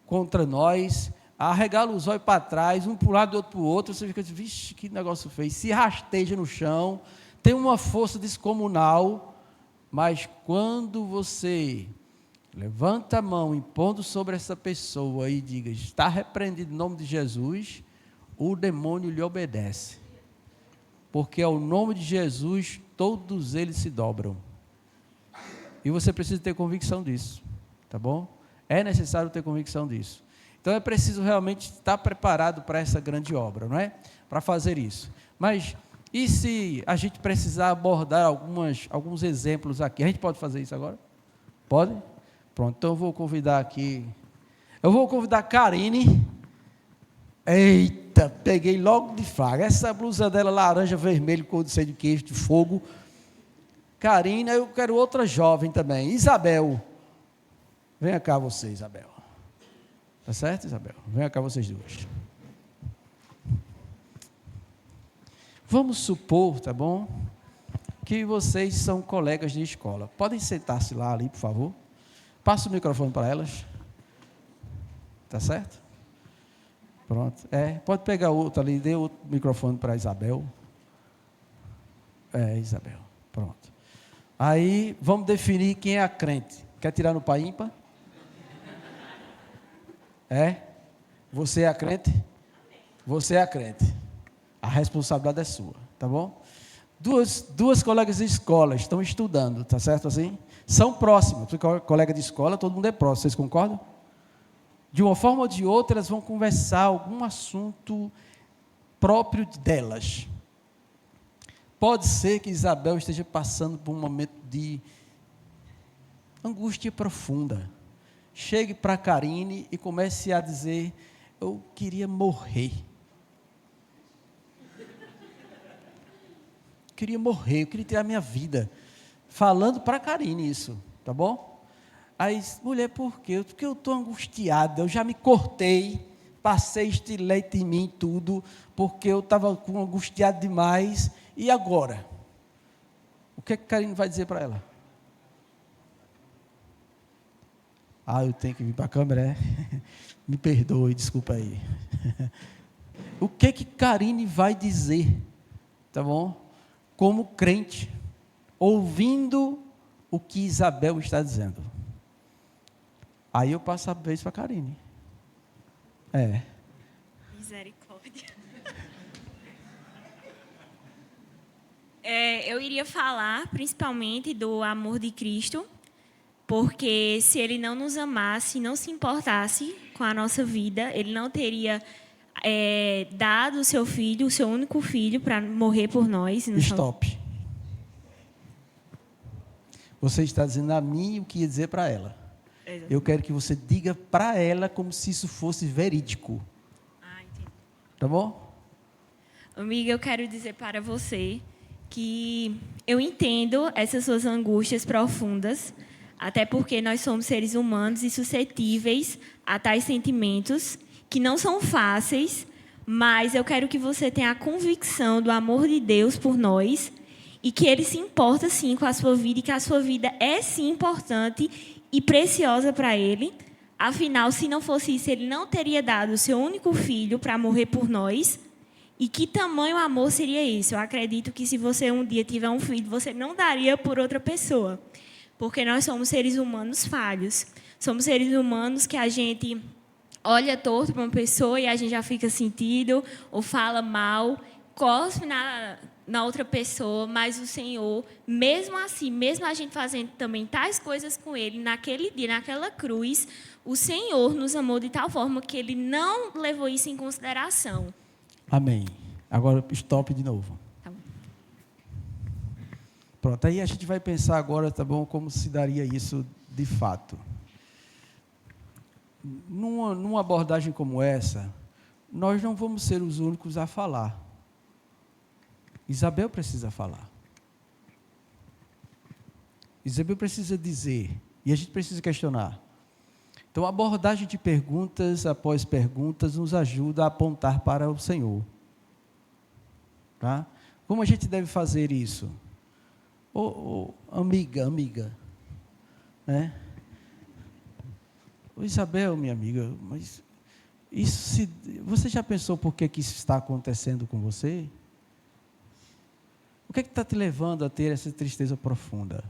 contra nós, arregala os olhos para trás, um para um lado e outro para o outro, você fica assim, vixe, que negócio feio, se rasteja no chão, tem uma força descomunal, mas quando você levanta a mão, impondo sobre essa pessoa e diga, está repreendido em nome de Jesus, o demônio lhe obedece, porque ao nome de Jesus, todos eles se dobram, e você precisa ter convicção disso, tá bom? É necessário ter convicção disso. Então é preciso realmente estar preparado para essa grande obra, não é? Para fazer isso. Mas, e se a gente precisar abordar alguns exemplos aqui? A gente pode fazer isso agora? Pode? Pronto, então eu vou convidar aqui. Eu vou convidar a Karine. Eita, peguei logo de flagra. Essa blusa dela laranja, vermelho, cor de de queijo, de fogo. Karine, eu quero outra jovem também. Isabel. Venha cá você, Isabel. Tá certo, Isabel? Venha cá vocês duas. Vamos supor, tá bom? Que vocês são colegas de escola. Podem sentar-se lá ali, por favor? Passa o microfone para elas. Tá certo? Pronto. Pode pegar outro ali, dê outro microfone para a Isabel. Isabel. Pronto. Aí, vamos definir quem é a crente. Quer tirar no pai ímpar? Você é a crente? Você é a crente. A responsabilidade é sua, tá bom? Duas colegas de escola estão estudando, tá certo assim? São próximas, porque colega de escola, todo mundo é próximo, vocês concordam? De uma forma ou de outra, elas vão conversar algum assunto próprio delas. Pode ser que Isabel esteja passando por um momento de angústia profunda. Chegue para Karine e comece a dizer, eu queria morrer. Eu queria tirar minha vida. Falando para Karine isso, tá bom? Aí, mulher, por quê? Porque eu estou angustiada, eu já me cortei, passei estilete em mim tudo, porque eu estava angustiado demais. E agora? O que a Karine vai dizer para ela? Eu tenho que vir para a câmera, é? Me perdoe, desculpa aí. O que Karine vai dizer, tá bom? Como crente, ouvindo o que Isabel está dizendo. Aí eu passo a vez para Karine. Misericórdia. Eu iria falar principalmente do amor de Cristo, porque se Ele não nos amasse, não se importasse com a nossa vida, Ele não teria dado o seu filho, o seu único filho, para morrer por nós. Stop. Você está dizendo a mim o que ia dizer para ela. Exatamente. Eu quero que você diga para ela como se isso fosse verídico. Entendi. Tá bom? Amiga, eu quero dizer para você que eu entendo essas suas angústias profundas, até porque nós somos seres humanos e suscetíveis a tais sentimentos que não são fáceis, mas eu quero que você tenha a convicção do amor de Deus por nós e que Ele se importa, sim, com a sua vida e que a sua vida é, sim, importante e preciosa para Ele. Afinal, se não fosse isso, Ele não teria dado o seu único filho para morrer por nós. E que tamanho amor seria esse? Eu acredito que se você um dia tiver um filho, você não daria por outra pessoa. Porque nós somos seres humanos falhos. Somos seres humanos que a gente olha torto para uma pessoa e a gente já fica sentido, ou fala mal, cospe na outra pessoa, mas o Senhor, mesmo assim, mesmo a gente fazendo também tais coisas com Ele, naquele dia, naquela cruz, o Senhor nos amou de tal forma que Ele não levou isso em consideração. Amém. Agora, stop de novo. Tá bom. Pronto, aí a gente vai pensar agora, tá bom, como se daria isso de fato. Numa abordagem como essa, nós não vamos ser os únicos a falar. Isabel precisa falar. Isabel precisa dizer, e a gente precisa questionar. Então, a abordagem de perguntas após perguntas nos ajuda a apontar para o Senhor. Tá? Como a gente deve fazer isso? Amiga, né? Isabel, minha amiga, mas você já pensou por que isso está acontecendo com você? O que está te levando a ter essa tristeza profunda?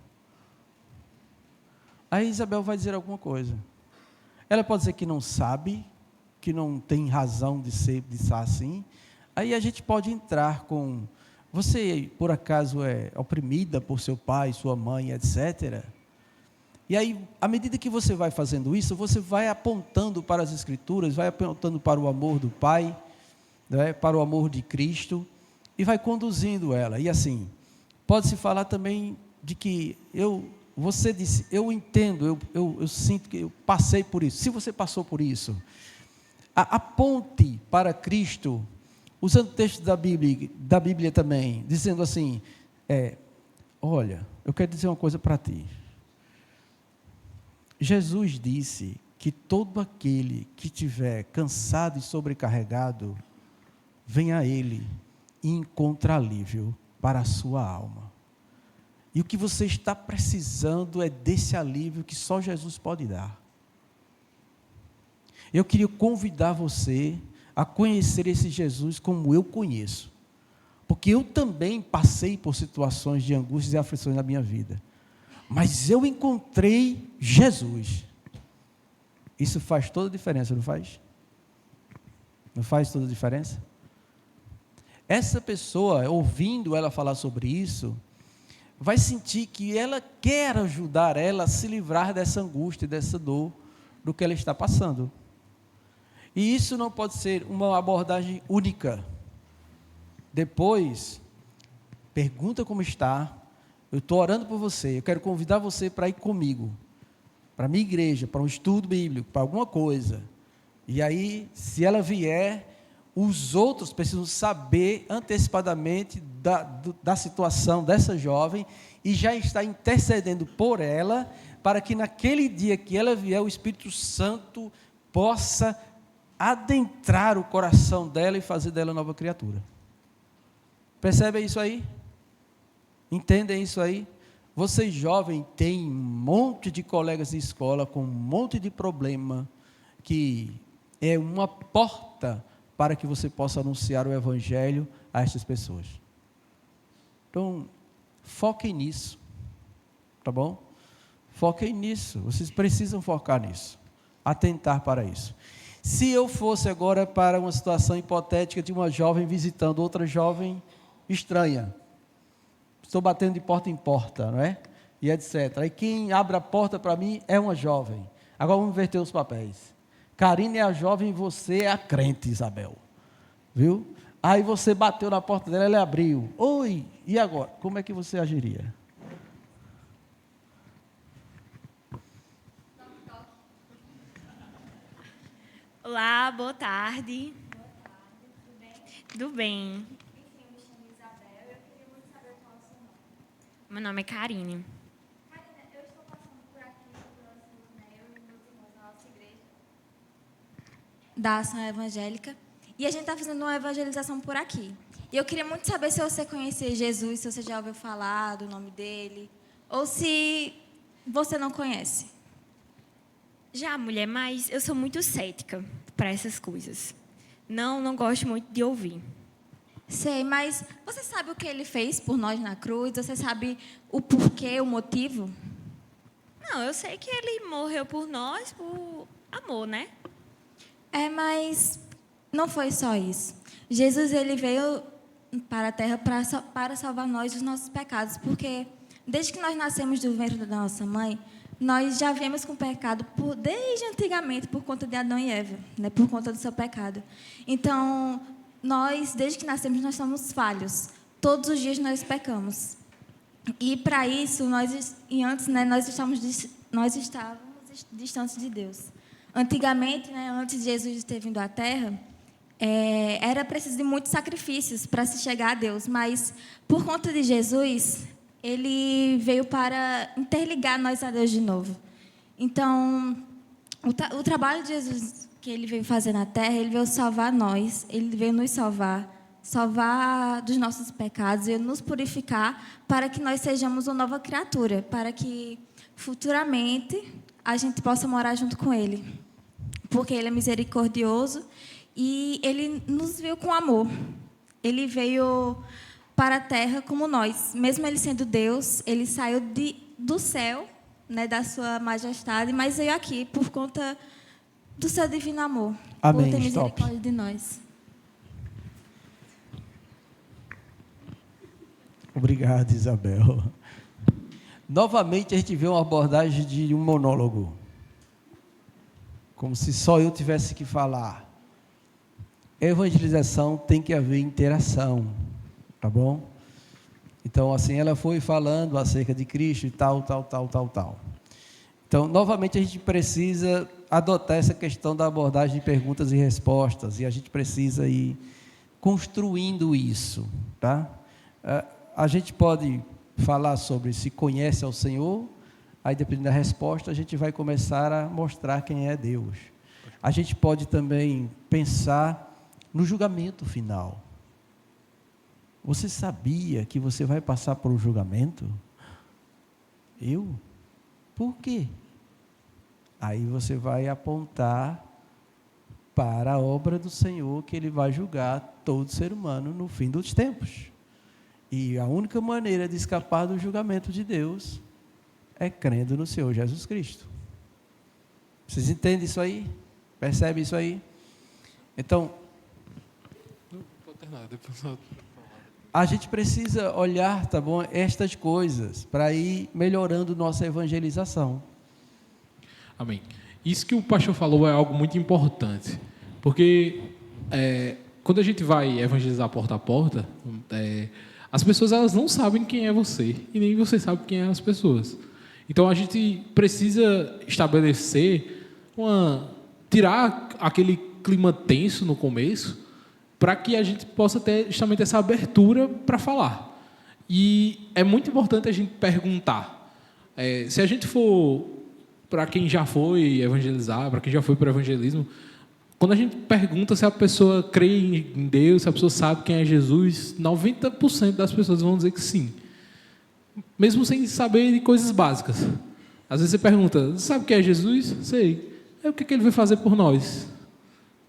Aí Isabel vai dizer alguma coisa. Ela pode dizer que não sabe, que não tem razão de ser assim. Aí a gente pode entrar com... Você, por acaso, é oprimida por seu pai, sua mãe, etc. E aí, à medida que você vai fazendo isso, você vai apontando para as Escrituras, vai apontando para o amor do Pai, né, para o amor de Cristo, e vai conduzindo ela. E assim, pode-se falar também de que você disse, eu entendo, eu sinto que eu passei por isso. Se você passou por isso, aponte para Cristo, usando o texto da Bíblia também, dizendo assim, olha, eu quero dizer uma coisa para ti. Jesus disse que todo aquele que estiver cansado e sobrecarregado, venha a Ele e encontre alívio para a sua alma. E o que você está precisando é desse alívio que só Jesus pode dar. Eu queria convidar você a conhecer esse Jesus como eu conheço. Porque eu também passei por situações de angústias e aflições na minha vida. Mas eu encontrei Jesus. Isso faz toda a diferença, não faz? Não faz toda a diferença? Essa pessoa, ouvindo ela falar sobre isso, vai sentir que ela quer ajudar ela a se livrar dessa angústia, dessa dor, do que ela está passando. E isso não pode ser uma abordagem única. Depois, pergunta como está. Eu estou orando por você, eu quero convidar você para ir comigo, para a minha igreja, para um estudo bíblico, para alguma coisa. E aí, se ela vier, os outros precisam saber antecipadamente da situação dessa jovem e já está intercedendo por ela, para que naquele dia que ela vier, o Espírito Santo possa adentrar o coração dela e fazer dela nova criatura. Percebem isso aí? Entendem isso aí? Vocês jovens têm um monte de colegas de escola com um monte de problema, que é uma porta para que você possa anunciar o Evangelho a essas pessoas. Então, foquem nisso, tá bom? Foquem nisso, vocês precisam focar nisso, atentar para isso. Se eu fosse agora para uma situação hipotética de uma jovem visitando outra jovem estranha, estou batendo de porta em porta, não é? E etc. Aí quem abre a porta para mim é uma jovem. Agora vamos inverter os papéis. Karine é a jovem e você é a crente, Isabel. Viu? Aí você bateu na porta dela, ela abriu. Oi, e agora? Como é que você agiria? Olá, boa tarde. Tudo bem? Meu nome é Karine. Eu estou passando por aqui, eu e meus irmãos da nossa igreja, da Ação Evangélica, e a gente está fazendo uma evangelização por aqui. E eu queria muito saber se você conhecia Jesus, se você já ouviu falar do nome dele, ou se você não conhece. Já, mulher, mas eu sou muito cética para essas coisas. Não gosto muito de ouvir. Sei, mas você sabe o que ele fez por nós na cruz? Você sabe o porquê, o motivo? Não, eu sei que ele morreu por nós, por amor, né? Mas não foi só isso. Jesus, ele veio para a terra para salvar nós dos nossos pecados, porque desde que nós nascemos do ventre da nossa mãe, nós já viemos com pecado desde antigamente, por conta de Adão e Eva, né, por conta do seu pecado. Então, nós, desde que nascemos, nós somos falhos. Todos os dias nós pecamos. E, para isso, nós estávamos distantes de Deus. Antigamente, né, antes de Jesus ter vindo à Terra, era preciso de muitos sacrifícios para se chegar a Deus. Mas, por conta de Jesus, ele veio para interligar nós a Deus de novo. Então, o trabalho de Jesus que ele veio fazer na terra, ele veio salvar nós, ele veio nos salvar dos nossos pecados e nos purificar para que nós sejamos uma nova criatura, para que futuramente a gente possa morar junto com ele. Porque ele é misericordioso e ele nos viu com amor. Ele veio para a terra como nós. Mesmo ele sendo Deus, ele saiu do céu, né, da sua majestade, mas veio aqui por conta do seu divino amor. Amém. Por ter Stop. misericórdia de nós. Obrigado, Isabel. Novamente a gente vê uma abordagem de um monólogo. Como se só eu tivesse que falar. Evangelização tem que haver interação. Tá bom? Então, assim, ela foi falando acerca de Cristo e tal. Então, novamente, a gente precisa adotar essa questão da abordagem de perguntas e respostas, e a gente precisa ir construindo isso, tá? A gente pode falar sobre se conhece ao Senhor, aí, dependendo da resposta, a gente vai começar a mostrar quem é Deus. A gente pode também pensar no julgamento final. Você sabia que você vai passar por um julgamento? Eu? Por quê? Aí você vai apontar para a obra do Senhor, que Ele vai julgar todo ser humano no fim dos tempos. E a única maneira de escapar do julgamento de Deus é crendo no Senhor Jesus Cristo. Vocês entendem isso aí? Percebem isso aí? Então, a gente precisa olhar, tá bom, estas coisas para ir melhorando nossa evangelização. Amém. Isso que o pastor falou é algo muito importante, porque quando a gente vai evangelizar porta a porta, as pessoas elas não sabem quem é você e nem você sabe quem é as pessoas. Então a gente precisa estabelecer tirar aquele clima tenso no começo, para que a gente possa ter justamente essa abertura para falar. E é muito importante a gente perguntar. Se a gente for, para quem já foi evangelizar, para quem já foi para o evangelismo, quando a gente pergunta se a pessoa crê em Deus, se a pessoa sabe quem é Jesus, 90% das pessoas vão dizer que sim. mesmo sem saber de coisas básicas. Às vezes você pergunta, sabe o que é Jesus? Sei. O que ele veio fazer por nós?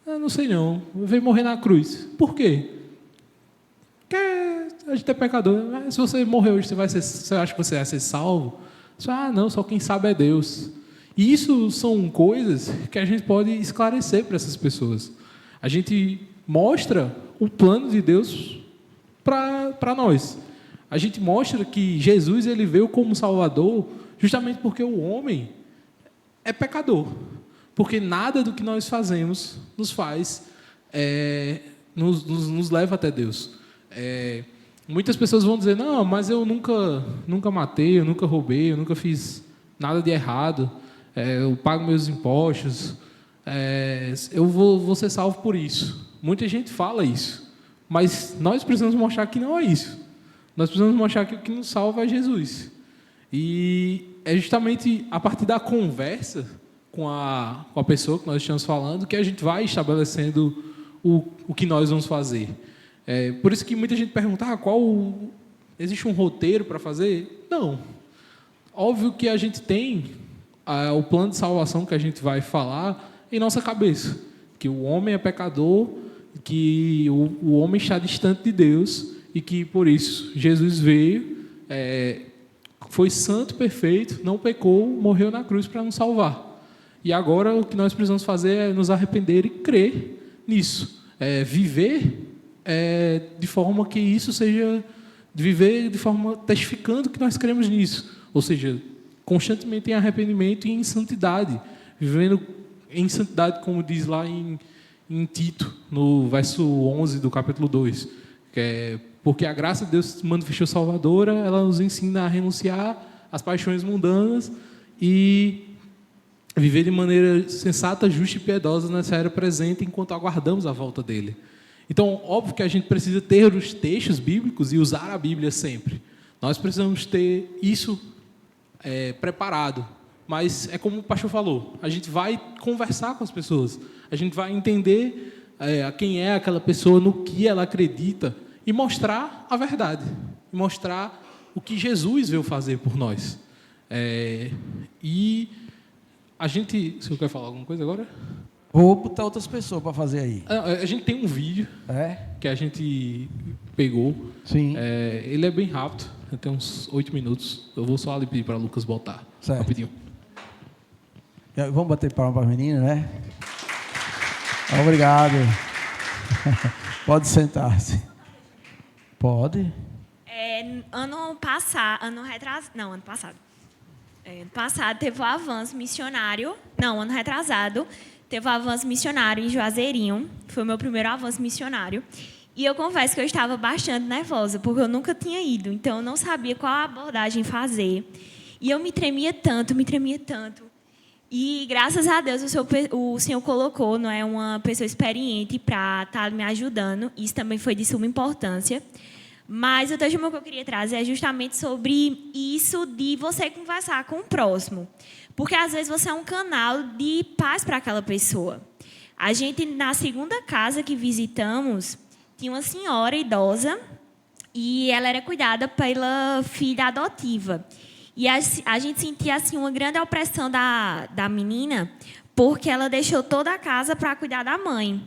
Eu não sei não. Veio morrer na cruz. Por quê? Porque a gente é pecador. Mas se você morrer hoje, você acha que você vai ser salvo? Você fala, não, só quem sabe é Deus. E isso são coisas que a gente pode esclarecer para essas pessoas. A gente mostra o plano de Deus para nós. A gente mostra que Jesus ele veio como Salvador justamente porque o homem é pecador. Porque nada do que nós fazemos nos faz, nos leva até Deus. Muitas pessoas vão dizer, não, mas eu nunca matei, eu nunca roubei, eu nunca fiz nada de errado, eu pago meus impostos, eu vou ser salvo por isso. Muita gente fala isso. Mas nós precisamos mostrar que não é isso. Nós precisamos mostrar que o que nos salva é Jesus. E é justamente a partir da conversa com a pessoa que nós estamos falando que a gente vai estabelecendo o que nós vamos fazer. Por isso que muita gente pergunta, existe um roteiro para fazer? Não. Óbvio que a gente tem o plano de salvação que a gente vai falar em nossa cabeça. Que o homem é pecador, que o homem está distante de Deus e que, por isso, Jesus veio, foi santo, perfeito, não pecou, morreu na cruz para nos salvar. E agora o que nós precisamos fazer é nos arrepender e crer nisso. Viver de forma que isso seja... Viver de forma testificando que nós cremos nisso. Ou seja, constantemente em arrependimento e em santidade. Vivendo em santidade, como diz lá em Tito, no verso 11 do capítulo 2, porque a graça de Deus manifestou salvadora, ela nos ensina a renunciar às paixões mundanas e viver de maneira sensata, justa e piedosa nessa era presente enquanto aguardamos a volta dele. Então, óbvio que a gente precisa ter os textos bíblicos e usar a Bíblia sempre. Nós precisamos ter isso preparado. Mas é como o pastor falou, a gente vai conversar com as pessoas, a gente vai entender quem é aquela pessoa, no que ela acredita, e mostrar a verdade, e mostrar o que Jesus veio fazer por nós. E a gente... Você quer falar alguma coisa agora? Vou botar outras pessoas para fazer aí. A gente tem um vídeo que a gente pegou. Sim. Ele é bem rápido, tem uns 8 minutos. Eu vou só ali pedir para o Lucas botar. Certo. Rapidinho. Vamos bater palma para as meninas, né? Obrigado. Pode sentar-se. Pode? Ano passado teve o avanço missionário. Não, ano retrasado teve o avanço missionário em Juazeirinho. Foi o meu primeiro avanço missionário. E eu confesso que eu estava bastante nervosa, porque eu nunca tinha ido. Então, eu não sabia qual abordagem fazer. E eu me tremia tanto. E, graças a Deus, o Senhor colocou, não é, uma pessoa experiente para estar me ajudando. Isso também foi de suma importância. Mas o testemunho que eu queria trazer é justamente sobre isso de você conversar com o próximo. Porque, às vezes, você é um canal de paz para aquela pessoa. A gente, na segunda casa que visitamos, tinha uma senhora idosa e ela era cuidada pela filha adotiva. E a gente sentia assim, uma grande opressão da menina, porque ela deixou toda a casa para cuidar da mãe.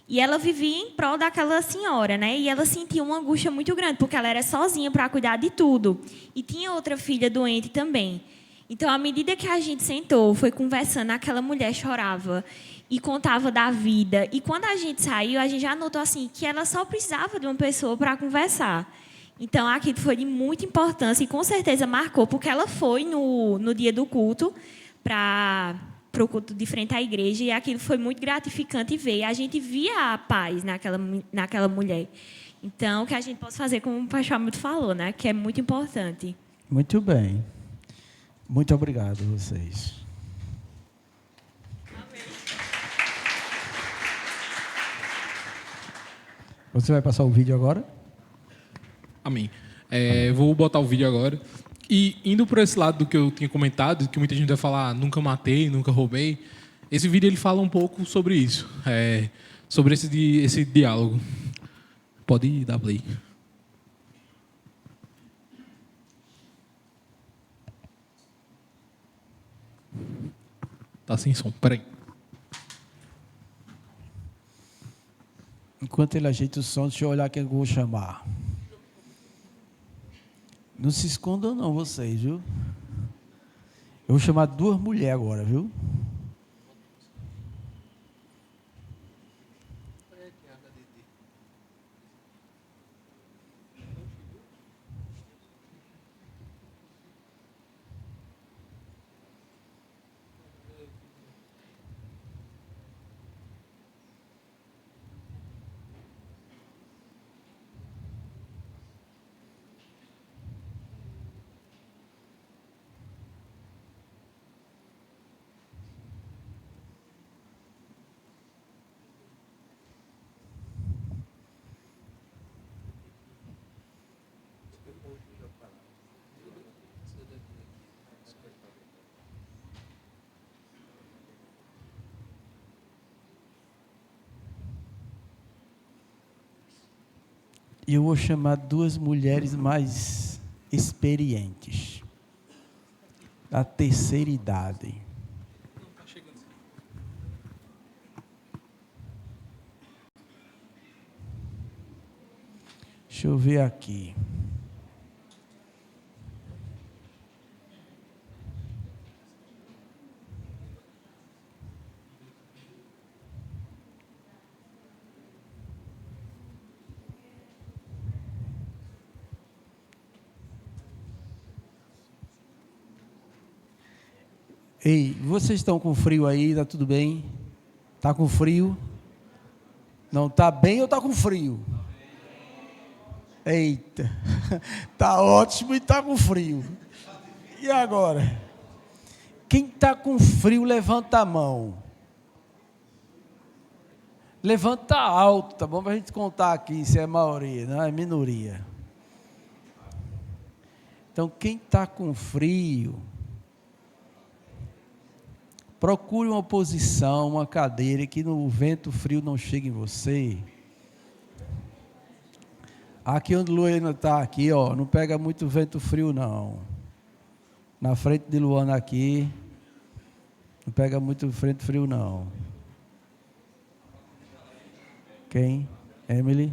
E ela vivia em prol daquela senhora, né? E ela sentia uma angústia muito grande, porque ela era sozinha para cuidar de tudo. E tinha outra filha doente também. Então, à medida que a gente sentou, foi conversando, aquela mulher chorava e contava da vida. E quando a gente saiu, a gente já notou assim, que ela só precisava de uma pessoa para conversar. Então, aquilo foi de muita importância e, com certeza, marcou, porque ela foi no dia do culto para o culto de frente à igreja e aquilo foi muito gratificante ver. A gente via a paz naquela mulher. Então, o que a gente pode fazer, como o pastor Hamilton falou, né, que é muito importante. Muito bem. Muito obrigado a vocês. Amém. Você vai passar o vídeo agora? Amém. Vou botar o vídeo agora. E indo por esse lado do que eu tinha comentado, que muita gente vai falar, nunca matei, nunca roubei, esse vídeo ele fala um pouco sobre isso, sobre esse diálogo. Pode dar play. Tá sem som, peraí. Enquanto ele ajeita o som, deixa eu olhar quem eu vou chamar. Não se escondam não, vocês, viu? Eu vou chamar 2 mulheres agora, viu? E eu vou chamar 2 mulheres mais experientes, da terceira idade. Deixa eu ver aqui. Ei, vocês estão com frio aí? Tá tudo bem? Tá com frio? Não tá bem ou tá com frio? Eita, tá ótimo e tá com frio. E agora? Quem tá com frio, levanta a mão. Levanta alto, tá bom? Pra gente contar aqui se é maioria, não é minoria. Então, quem tá com frio, procure uma posição, uma cadeira que no vento frio não chegue em você. Aqui onde Luana está, aqui, ó, não pega muito vento frio, não. Na frente de Luana aqui, não pega muito vento frio, não. Quem? Emily?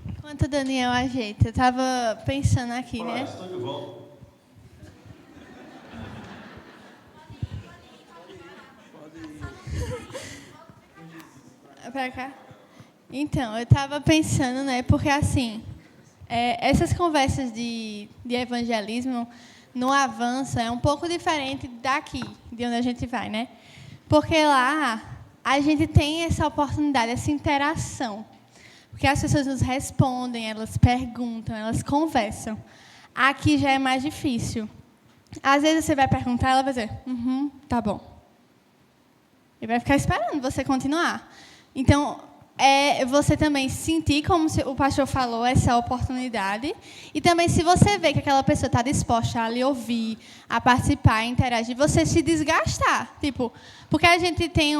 Enquanto o Daniel ajeita, eu estava pensando aqui, né? Estou de volta. Pra cá. Então, eu estava pensando, né? Porque assim, essas conversas de evangelismo no Avança é um pouco diferente daqui, de onde a gente vai, né? Porque lá a gente tem essa oportunidade, essa interação. Porque as pessoas nos respondem, elas perguntam, elas conversam. Aqui já é mais difícil. Às vezes você vai perguntar, ela vai dizer, tá bom. E vai ficar esperando você continuar. Então, você também sentir, como o pastor falou, essa oportunidade. E também, se você vê que aquela pessoa está disposta a lhe ouvir, a participar, a interagir, você se desgastar. Tipo, porque a gente tem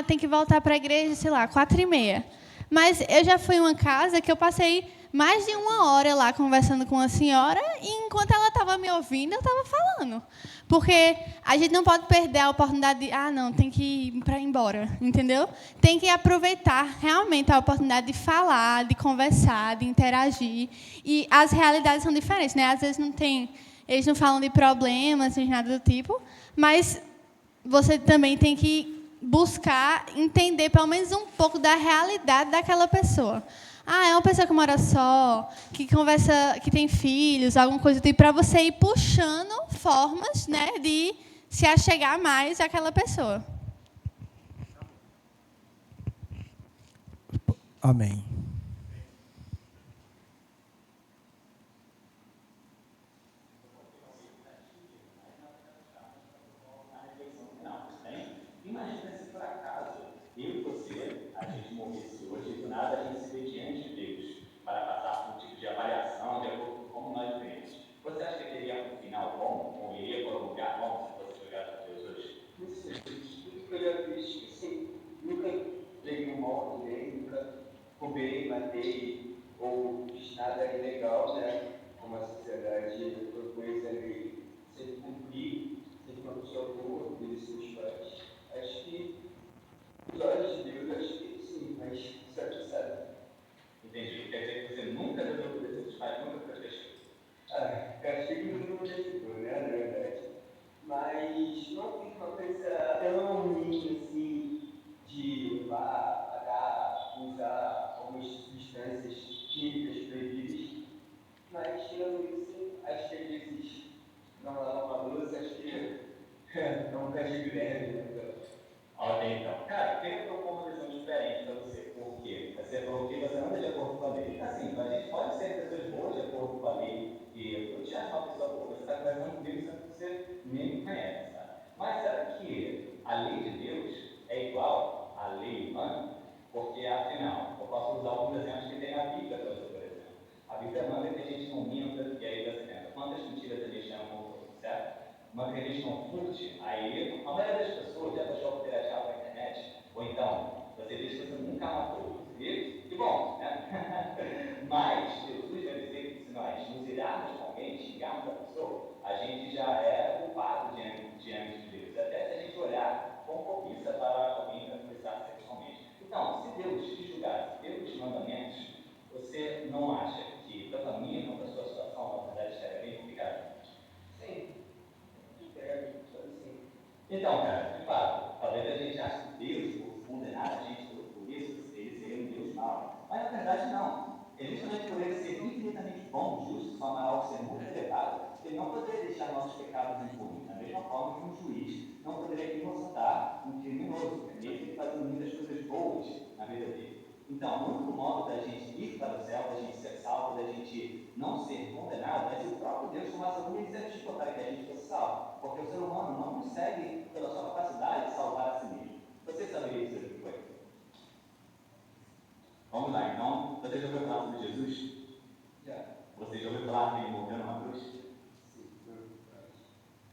tem que voltar para a igreja, sei lá, 4h30. Mas eu já fui em uma casa que eu passei mais de 1 hora lá conversando com uma senhora e enquanto ela estava me ouvindo, eu estava falando. Porque a gente não pode perder a oportunidade de, não, tem que ir para embora, entendeu? Tem que aproveitar realmente a oportunidade de falar, de conversar, de interagir. E as realidades são diferentes, né? Às vezes eles não falam de problemas, nem nada do tipo, mas você também tem que buscar entender pelo menos um pouco da realidade daquela pessoa. É uma pessoa que mora só, que conversa, que tem filhos, alguma coisa do tipo, para você ir puxando formas, né, de se achegar mais àquela pessoa. Amém. Imagina se por acaso eu e você, a gente morresse hoje e do nada a gente se vê diante de Deus para passar por um tipo de avaliação de acordo com como nós vemos. Você acha que teria um final bom? Ou iria para um lugar bom se fosse jogar para Deus hoje? Não sei, tudo que eu já fiz, assim, nunca levei um mal a ninguém, nunca roubei, matei ou fiz nada ilegal, né? Como a sociedade propôs ali, sempre cumprir seu avô, dos seus pais. Acho que os olhos de Deus, acho que sim, mas certo sabe. Entendi. Quer dizer que você nunca deu obedecer dos pais, nunca foi castigo. Castigo não castigo, né? Na verdade. Mas não tem uma coisa tão ruim assim de levar, pagar, usar algumas substâncias químicas proibidas. Mas tirando isso, acho que às vezes não lavar uma louça, acho que é um castigo leve, né? Ok, então. Cara, eu queria propor uma visão diferente para você. Por quê? Você falou que você anda de acordo com a lei. Assim, a gente pode ser pessoas boas de acordo com a lei. E eu te acho uma pessoa boa. Você está conversando comigo, sendo que você nem me conhece, sabe? Mas será que a lei de Deus é igual à lei humana? Porque, afinal, eu posso usar alguns exemplos que tem na Bíblia para você, por exemplo. A Bíblia manda que a gente não minta, e aí você pensa, quantas mentiras a gente chama como outro, certo? Manda que a gente não furte, aí a maioria das pessoas já baixou o aplicativo na internet, ou então, você diz que você nunca matou, e que bom, né? Mas Jesus vai dizer que se nós nos irarmos com alguém, xingarmos a pessoa, a gente já é culpado diante de Deus, até se a gente olhar com cobiça para alguém para começar sexualmente. Então, se Deus te julgasse pelos mandamentos, você não acha que tanto a minha quanto a sua situação, na verdade, estaria bem complicada? Sim. Então, cara, de fato, talvez a gente ache que Deus, por condenar a gente por isso, ele seria um Deus mau. Mas na verdade não. É justamente por ele ser infinitamente bom, justo, sua moral ser muito elevada, ele não poderia deixar nossos pecados impunes. Da mesma forma que um juiz não poderia inocentar um criminoso, mesmo ele fazendo muitas coisas boas na vida dele. Então, o único modo da gente ir para o céu, da gente ser salvo, da gente não ser condenado, é se o próprio Deus tomasse alguma iniciativa para que a gente fosse salvo. Porque o ser humano não consegue, pela sua capacidade, salvar a si mesmo. Você saberia dizer o que foi? Vamos lá, então. Você já ouviu falar sobre Jesus? Já. Você já ouviu falar que ele morreu numa cruz? Sim.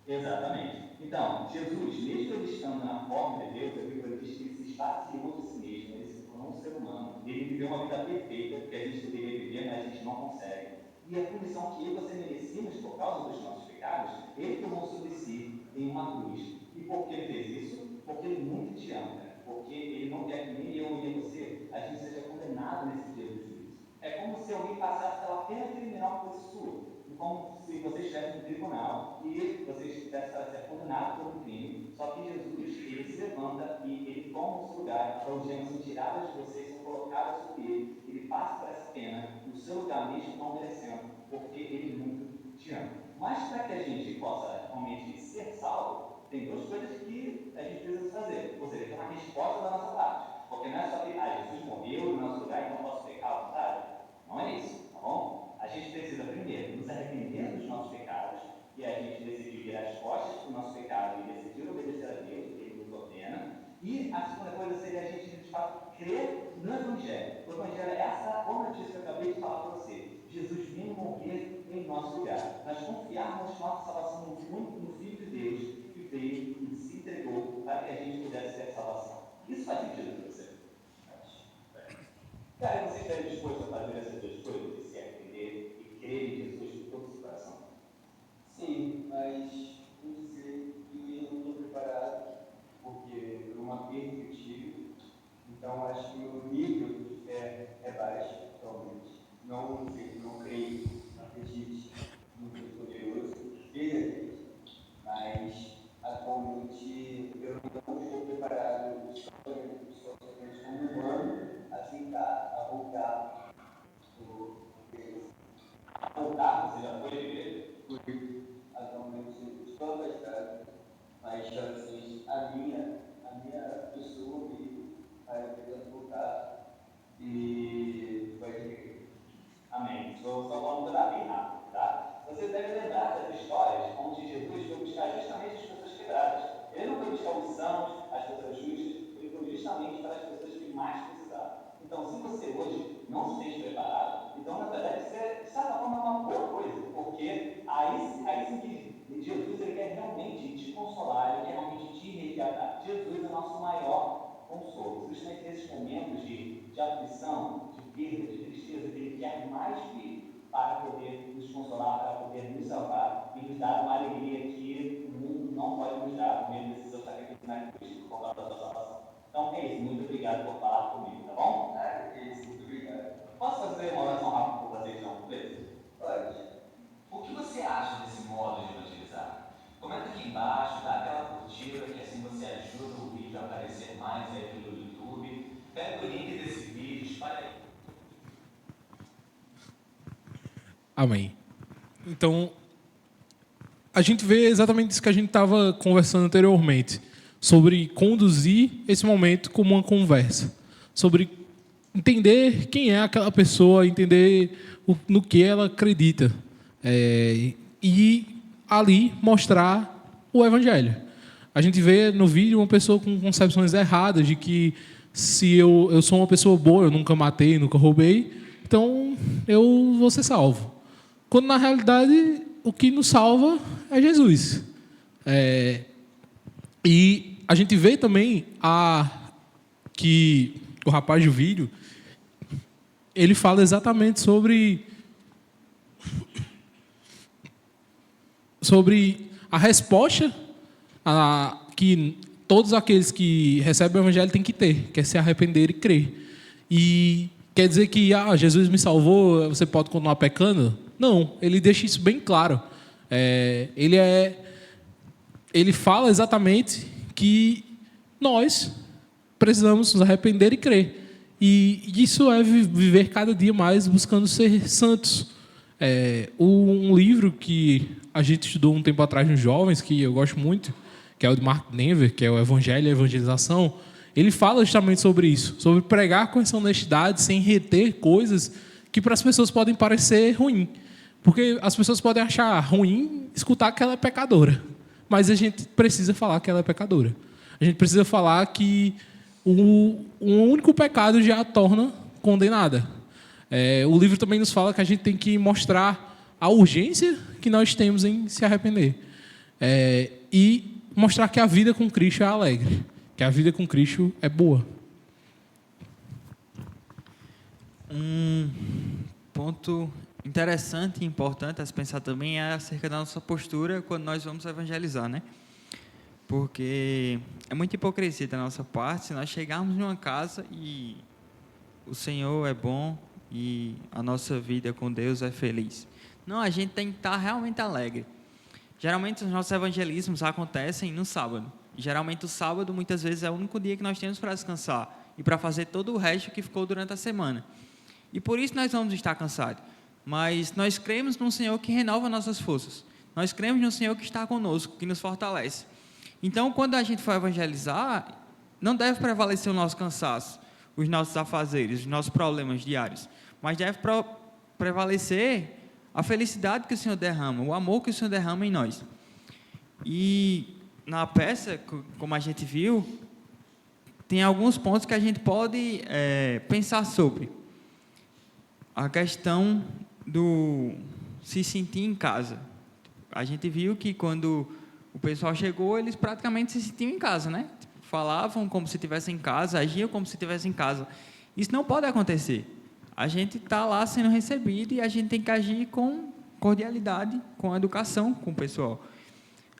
Exatamente. Então, Jesus, mesmo ele estando na forma de Deus, a Bíblia diz que ele se esvaziou de si mesmo, ele se tornou um ser humano. Ele viveu uma vida perfeita, que a gente deveria viver, mas a gente não consegue. E a punição que eu e você merecíamos por causa dos nossos pecados, ele tomou sobre si em uma cruz. E por que ele fez isso? Porque ele muito te ama, né? Porque ele não quer que nem eu nem você, a gente seja condenado nesse dia do juízo. É como se alguém passasse pela pena criminal que fosse sua. Como se você estivesse no tribunal e você estivesse para ser condenado por um crime, só que Jesus, ele se levanta e ele toma o seu lugar, as algemas são tiradas de você, são colocadas sobre ele passa por essa pena, no seu lugar mesmo não merecendo, porque ele muito te ama. Mas para que a gente possa realmente ser salvo, tem duas coisas que a gente precisa fazer, ou seja, tem uma resposta da nossa parte, porque não é só que Jesus morreu no nosso lugar, então eu posso pecar à vontade. Não é isso, tá bom? A gente precisa primeiro nos arrepender dos nossos pecados e a gente decidir virar as costas para o nosso pecado e decidir obedecer a Deus, que Ele nos ordena. E a segunda coisa seria a gente, de fato, crer no Evangelho. O Evangelho é essa boa notícia que eu acabei de falar para você. Jesus vindo morrer em nosso lugar. Nós confiarmos nossa salvação no Filho de Deus, que veio e se entregou para que a gente pudesse ter salvação. Isso faz sentido para você? Cara, você estaria disposto a fazer essas duas coisas? Se arrepender e crer em Jesus de todo o seu coração? Sim, mas vou dizer que eu não estou preparado, porque por uma perda que eu tive, então acho que o meu nível de fé é baixo, atualmente. Não creio, não acredite no Deus poderoso, verdadeiro, mas atualmente eu não estou preparado somente como humano a aceitar, a voltar Você já foi à igreja? atualmente estou afastado, mas assim, a minha pessoa me vai tentando voltar e vai ter. Amém. Só vamos mudar bem rápido, tá? Você deve lembrar das histórias onde Jesus foi buscar justamente as pessoas quebradas. Ele não foi buscar os sãos, as pessoas justas, ele foi justamente para as pessoas que mais precisavam. Então, se você hoje não se sente preparado, então, na verdade, isso é, de certa forma, uma boa coisa, porque aí sim que Jesus ele quer realmente te consolar, ele quer realmente te resgatar. Jesus é o nosso maior consolo. Justamente nesses momentos de aflição, de perda, de tristeza, que ele quer mais vir para poder nos consolar, para poder nos salvar e nos dar uma alegria que o mundo não não pode nos dar o mesmo desses sacrifícios na cruz por causa da sua salvação. Então é isso, muito obrigado por falar comigo, tá bom? É isso, muito obrigado. Posso fazer uma oração rápida por vocês, não? Beleza? Pode. O que você acha desse modo de evangelizar? Comenta aqui embaixo, dá aquela curtida, que assim você ajuda o vídeo a aparecer mais aí pelo YouTube. Pega o link desse vídeo, espalha aí. Amém. Então, a gente vê exatamente isso que a gente estava conversando anteriormente, sobre conduzir esse momento como uma conversa, sobre entender quem é aquela pessoa, entender no que ela acredita, e ali mostrar o Evangelho. A gente vê no vídeo uma pessoa com concepções erradas de que se eu sou uma pessoa boa, eu nunca matei, nunca roubei, então eu vou ser salvo. Quando, na realidade, o que nos salva é Jesus. E a gente vê também que o rapaz do vídeo, ele fala exatamente sobre a resposta que todos aqueles que recebem o Evangelho têm que ter, que é se arrepender e crer. E quer dizer que Jesus me salvou, você pode continuar pecando? Não, ele deixa isso bem claro. Ele fala exatamente que nós precisamos nos arrepender e crer. E isso é viver cada dia mais buscando ser santos. Um livro que a gente estudou um tempo atrás nos jovens, que eu gosto muito, que é o de Mark Dever, que é o Evangelho e a Evangelização, ele fala justamente sobre isso, sobre pregar com essa honestidade, sem reter coisas que para as pessoas podem parecer ruim. Porque as pessoas podem achar ruim escutar que ela é pecadora. Mas a gente precisa falar que ela é pecadora. A gente precisa falar que o único pecado já a torna condenada. O livro também nos fala que a gente tem que mostrar a urgência que nós temos em se arrepender. E mostrar que a vida com Cristo é alegre. Que a vida com Cristo é boa. Um ponto interessante e importante a se pensar também é acerca da nossa postura quando nós vamos evangelizar, né? Porque é muita hipocrisia da nossa parte se nós chegarmos numa casa e o Senhor é bom e a nossa vida com Deus é feliz. Não, a gente tem que estar realmente alegre. Geralmente os nossos evangelismos acontecem no sábado. E geralmente o sábado muitas vezes é o único dia que nós temos para descansar e para fazer todo o resto que ficou durante a semana. E por isso nós vamos estar cansados. Mas nós cremos num Senhor que renova nossas forças. Nós cremos num Senhor que está conosco, que nos fortalece. Então, quando a gente for evangelizar, não deve prevalecer o nosso cansaço, os nossos afazeres, os nossos problemas diários, mas deve prevalecer a felicidade que o Senhor derrama, o amor que o Senhor derrama em nós. E na peça, como a gente viu, tem alguns pontos que a gente pode pensar sobre. A questão do se sentir em casa. A gente viu que quando o pessoal chegou, eles praticamente se sentiam em casa, né? Falavam como se estivessem em casa, agiam como se estivessem em casa. Isso não pode acontecer. A gente está lá sendo recebido e a gente tem que agir com cordialidade, com educação com o pessoal.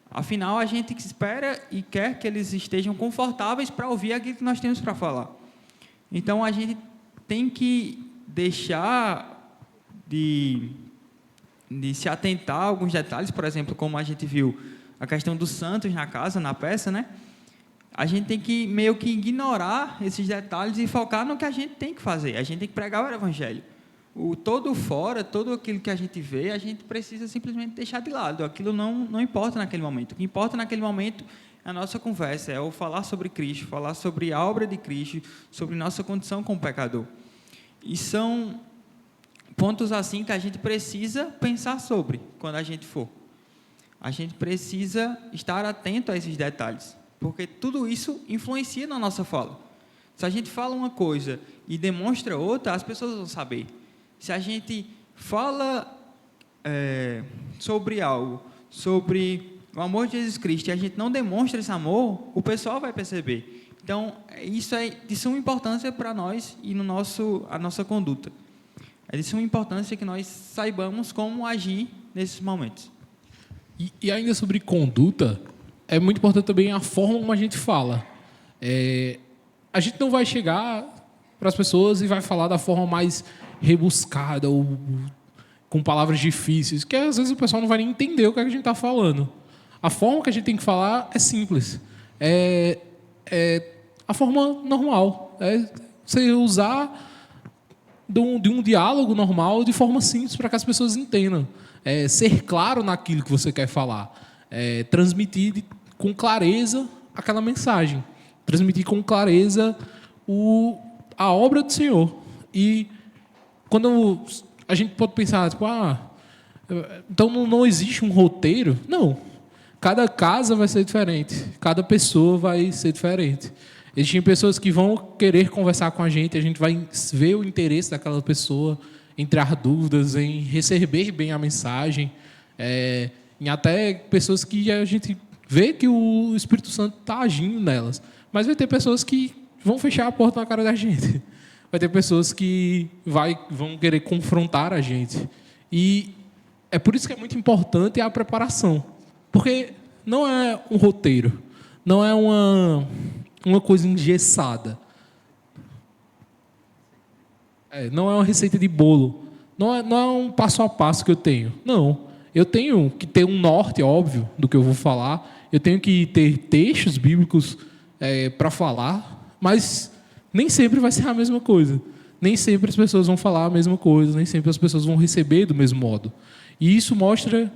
Afinal, a gente espera e quer que eles estejam confortáveis para ouvir aquilo que nós temos para falar. Então, a gente tem que deixar de se atentar a alguns detalhes, por exemplo, como a gente viu a questão dos santos na casa, na peça, né? A gente tem que meio que ignorar esses detalhes e focar no que a gente tem que fazer. A gente tem que pregar o Evangelho. Todo fora, todo aquilo que a gente vê, a gente precisa simplesmente deixar de lado. Aquilo não importa naquele momento. O que importa naquele momento é a nossa conversa, é o falar sobre Cristo, falar sobre a obra de Cristo, sobre nossa condição como pecador. E são pontos assim que a gente precisa pensar sobre quando a gente for. A gente precisa estar atento a esses detalhes, porque tudo isso influencia na nossa fala. Se a gente fala uma coisa e demonstra outra, as pessoas vão saber. Se a gente fala sobre algo, sobre o amor de Jesus Cristo, e a gente não demonstra esse amor, o pessoal vai perceber. Então, isso é de suma importância para nós e a nossa conduta. É de suma importância que nós saibamos como agir nesses momentos. E ainda sobre conduta, é muito importante também a forma como a gente fala. A gente não vai chegar para as pessoas e vai falar da forma mais rebuscada ou com palavras difíceis, que às vezes o pessoal não vai nem entender o que a gente está falando. A forma que a gente tem que falar é simples. É a forma normal. É você usar de um diálogo normal de forma simples para que as pessoas entendam. Ser claro naquilo que você quer falar. Transmitir com clareza aquela mensagem. Transmitir com clareza a obra do Senhor. E quando a gente pode pensar, tipo, então não existe um roteiro? Não. Cada casa vai ser diferente. Cada pessoa vai ser diferente. Existem pessoas que vão querer conversar com a gente vai ver o interesse daquela pessoa, em tirar dúvidas, em receber bem a mensagem, em até pessoas que a gente vê que o Espírito Santo está agindo nelas. Mas vai ter pessoas que vão fechar a porta na cara da gente. Vai ter pessoas que vão querer confrontar a gente. E é por isso que é muito importante a preparação. Porque não é um roteiro, não é uma coisa engessada. Não é uma receita de bolo. Não é um passo a passo que eu tenho. Não. Eu tenho que ter um norte, óbvio, do que eu vou falar. Eu tenho que ter textos bíblicos para falar, mas nem sempre vai ser a mesma coisa. Nem sempre as pessoas vão falar a mesma coisa, nem sempre as pessoas vão receber do mesmo modo. E isso mostra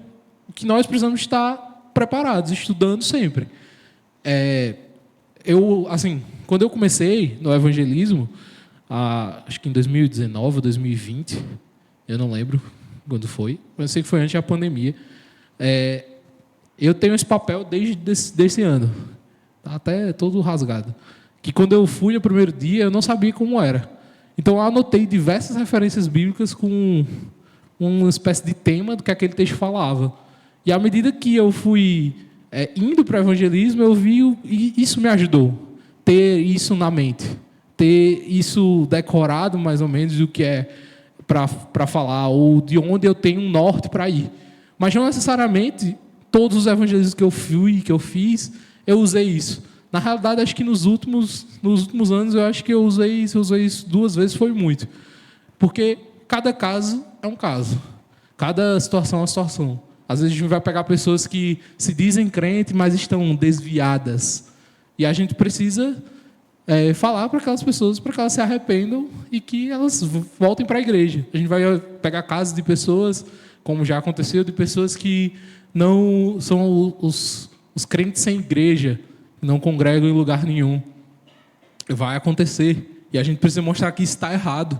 que nós precisamos estar preparados, estudando sempre. Quando eu comecei no evangelismo, acho que em 2019 ou 2020, eu não lembro quando foi, mas eu sei que foi antes da pandemia. Eu tenho esse papel desde desse ano, tá até todo rasgado, que quando eu fui no primeiro dia, eu não sabia como era. Então eu anotei diversas referências bíblicas com uma espécie de tema do que aquele texto falava. E à medida que eu fui indo para o evangelismo, eu vi e isso me ajudou. Ter isso na mente. Ter isso decorado, mais ou menos, do que é para falar, ou de onde eu tenho um norte para ir. Mas não necessariamente todos os evangelismos que eu fui, que eu fiz, eu usei isso. Na realidade, acho que nos últimos anos, eu acho que eu usei isso 2 vezes, foi muito. Porque cada caso é um caso. Cada situação é uma situação. Às vezes a gente vai pegar pessoas que se dizem crentes, mas estão desviadas. E a gente precisa falar para aquelas pessoas para que elas se arrependam e que elas voltem para a igreja. A gente vai pegar casos de pessoas, como já aconteceu, de pessoas que não são os crentes sem igreja, não congregam em lugar nenhum. Vai acontecer. E a gente precisa mostrar que isso está errado.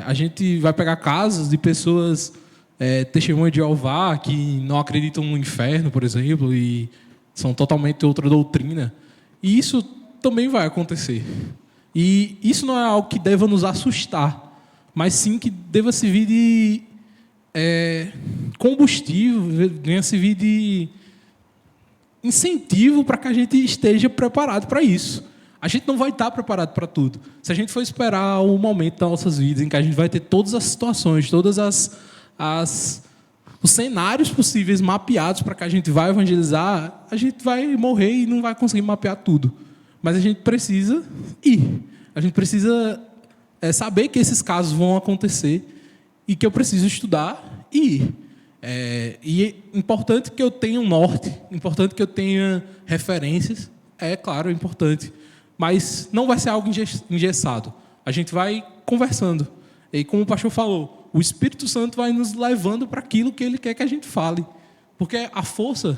A gente vai pegar casos de pessoas testemunhas de Jeová que não acreditam no inferno, por exemplo, e são totalmente outra doutrina. E isso também vai acontecer. E isso não é algo que deva nos assustar, mas sim que deva servir de combustível, deva servir de incentivo para que a gente esteja preparado para isso. A gente não vai estar preparado para tudo. Se a gente for esperar um momento das nossas vidas em que a gente vai ter todas as situações, todas os cenários possíveis mapeados para que a gente vai evangelizar, a gente vai morrer e não vai conseguir mapear tudo. Mas a gente precisa ir. A gente precisa saber que esses casos vão acontecer e que eu preciso estudar e ir. E é importante que eu tenha um norte, importante que eu tenha referências. Claro, é importante. Mas não vai ser algo engessado. A gente vai conversando. E como o pastor falou, o Espírito Santo vai nos levando para aquilo que ele quer que a gente fale. Porque a força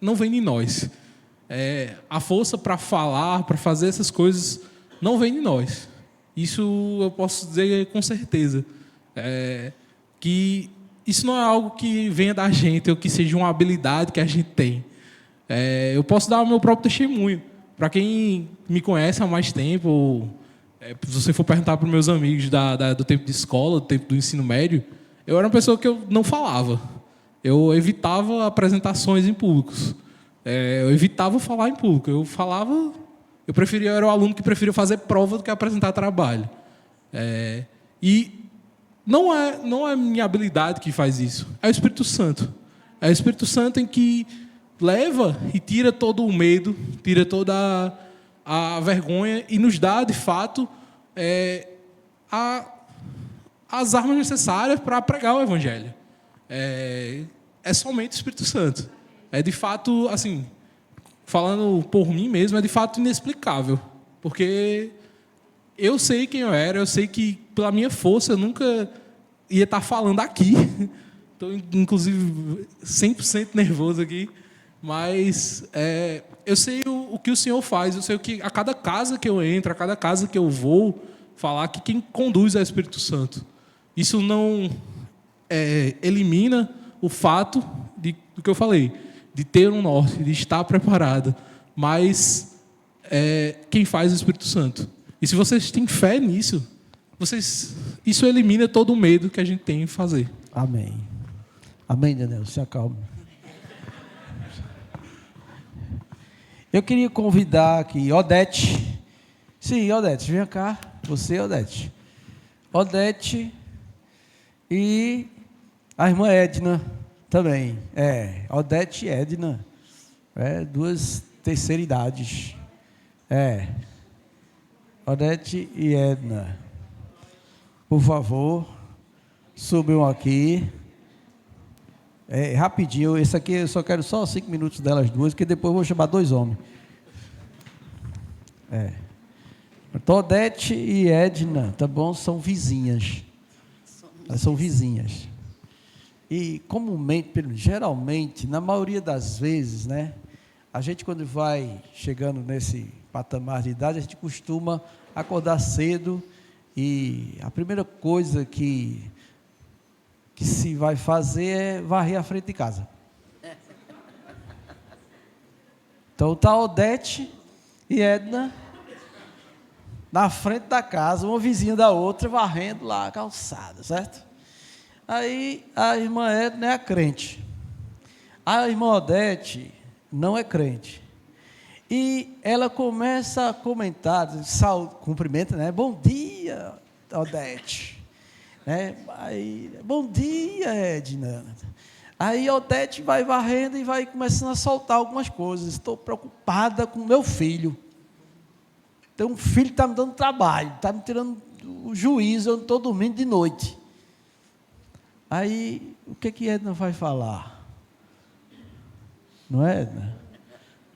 não vem de nós. A força para falar, para fazer essas coisas, não vem de nós. Isso eu posso dizer com certeza. Que isso não é algo que venha da gente, ou que seja uma habilidade que a gente tem. Eu posso dar o meu próprio testemunho. Para quem me conhece há mais tempo, se você for perguntar para os meus amigos do tempo de escola, do tempo do ensino médio, eu era uma pessoa que eu não falava. Eu evitava apresentações em públicos. Eu evitava falar em público. Eu era o aluno que preferia fazer prova do que apresentar trabalho. E não é minha habilidade que faz isso. É o Espírito Santo. É o Espírito Santo em que leva e tira todo o medo, tira toda a vergonha e nos dá, de fato, as armas necessárias para pregar o Evangelho. É somente o Espírito Santo. É, de fato, assim, falando por mim mesmo, é de fato inexplicável. Porque eu sei quem eu era, eu sei que, pela minha força, eu nunca ia estar falando aqui. Estou, inclusive, 100% nervoso aqui. Mas eu sei o que o Senhor faz, eu sei o que a cada casa que eu entro, a cada casa que eu vou falar, que quem conduz é o Espírito Santo. Isso não elimina o fato do que eu falei, de ter um norte, de estar preparado, mas quem faz é o Espírito Santo. E se vocês têm fé nisso, isso elimina todo o medo que a gente tem em fazer. Amém. Amém, Daniel, se acalme. Eu queria convidar aqui Odete. Sim, Odete, vem cá. Você, Odete. Odete e a irmã Edna também. Odete e Edna. Duas terceira idades. Odete e Edna. Por favor, subam aqui. Rapidinho, esse aqui eu só quero só 5 minutos delas duas, que depois eu vou chamar 2 homens. Então, Odete e Edna, tá bom? São vizinhas. Elas são vizinhas. E comumente, geralmente, na maioria das vezes, né? A gente quando vai chegando nesse patamar de idade, a gente costuma acordar cedo e a primeira coisa que se vai fazer é varrer a frente de casa. Então está Odete e Edna na frente da casa, uma vizinha da outra, varrendo lá a calçada, certo? Aí a irmã Edna é a crente. A irmã Odete não é crente. E ela começa a comentar, cumprimenta, né? Bom dia, Odete. Aí, bom dia, Edna. Aí Odete vai varrendo e vai começando a soltar algumas coisas. Estou preocupada com meu filho. Tem um filho que está me dando trabalho, está me tirando o juízo, eu não estou dormindo de noite. Aí, o que Edna vai falar? Não é, Edna?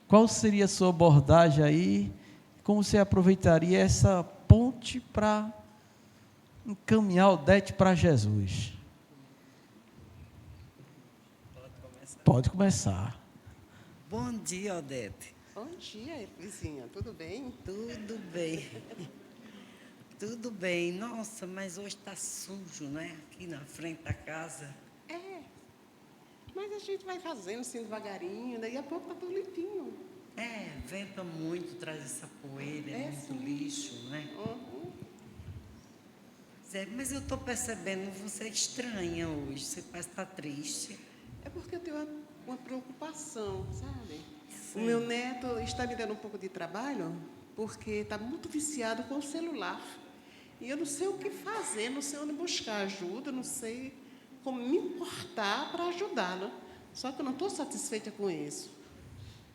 Qual seria a sua abordagem aí? Como você aproveitaria essa ponte para encaminhar Odete para Jesus? Pode começar. Bom dia, Odete. Bom dia, vizinha. Tudo bem? Tudo bem. Tudo bem. Nossa, mas hoje está sujo, né? Aqui na frente da casa. Mas a gente vai fazendo assim devagarinho, daí a pouco está tudo limpinho. Venta muito, traz essa poeira, muito lixo, né? Mas eu estou percebendo, você é estranha hoje, você parece estar triste. É porque eu tenho uma preocupação, sabe? Sim. O meu neto está me dando um pouco de trabalho, porque está muito viciado com o celular. E eu não sei o que fazer, não sei onde buscar ajuda, não sei como me importar para ajudá-lo. Só que eu não estou satisfeita com isso.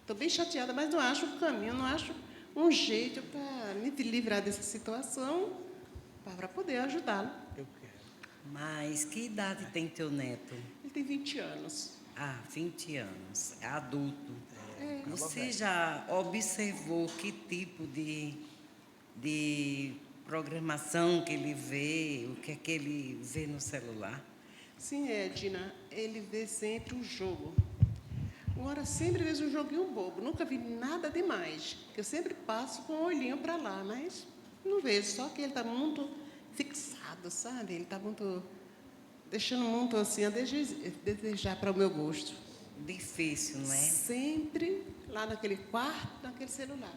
Estou bem chateada, mas não acho um caminho, não acho um jeito para me livrar dessa situação, para poder ajudá-lo. Eu quero. Mas que idade tem teu neto? Ele tem 20 anos. 20 anos. É adulto. Você já observou que tipo de programação que ele vê, o que é que ele vê no celular? Sim, Edna, ele vê sempre um jogo. Agora, sempre vejo um joguinho bobo, nunca vi nada demais. Eu sempre passo com o olhinho para lá, mas não vejo, só que ele está muito fixado, sabe? Ele está muito, deixando muito assim, a desejar para o meu gosto. Difícil, não é? Sempre lá naquele quarto, naquele celular.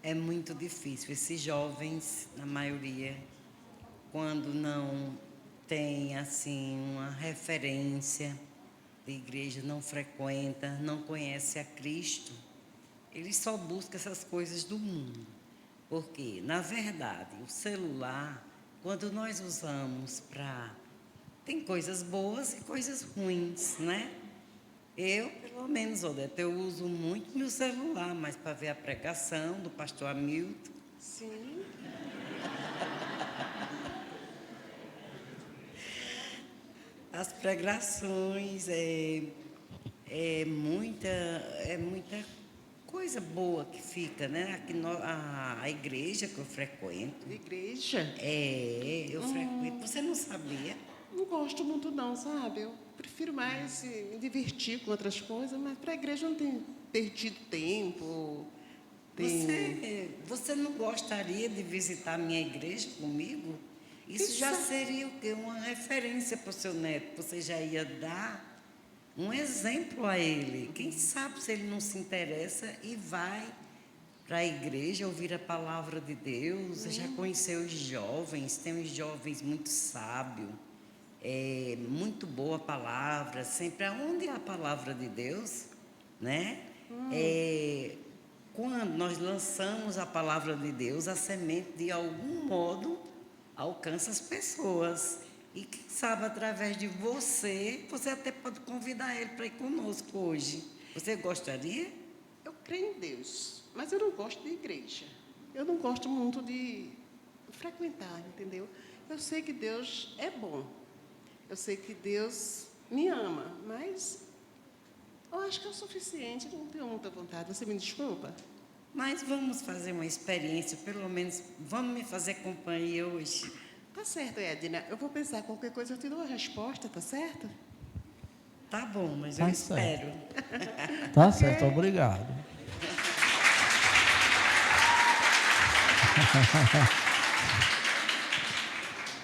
É muito difícil. Esses jovens, na maioria, quando não tem assim uma referência de igreja, não frequenta, não conhece a Cristo, eles só buscam essas coisas do mundo. Porque, na verdade, o celular, quando nós usamos para... Tem coisas boas e coisas ruins, né? Eu, pelo menos, Odete, eu uso muito meu celular, mas para ver a pregação do pastor Hamilton. Sim. As pregações é muita coisa boa que fica, né? Aqui a igreja que eu frequento. Igreja? Eu frequento. Você não sabia? Não gosto muito não, sabe? Eu prefiro mais me divertir com outras coisas, mas para a igreja eu não tenho perdido tempo. Você não gostaria de visitar a minha igreja comigo? Isso já seria o quê? Uma referência para o seu neto. Você já ia dar um exemplo a ele. Quem sabe se ele não se interessa e vai para a igreja ouvir a palavra de Deus. Você já conheceu os jovens, tem uns jovens muito sábios, muito boa palavra, sempre aonde há a palavra de Deus, né? Quando nós lançamos a palavra de Deus, a semente de algum modo alcança as pessoas. E quem sabe, através de você até pode convidar ele para ir conosco hoje. Você gostaria? Eu creio em Deus, mas eu não gosto de igreja. Eu não gosto muito de frequentar, entendeu? Eu sei que Deus é bom. Eu sei que Deus me ama, mas eu acho que é o suficiente, não tenho muita vontade. Você me desculpa? Mas vamos fazer uma experiência, pelo menos vamos me fazer companhia hoje. Tá certo, Edna. Eu vou pensar, qualquer coisa eu te dou a resposta, tá certo? Tá bom, mas Tá eu certo. espero. Tá certo, obrigado.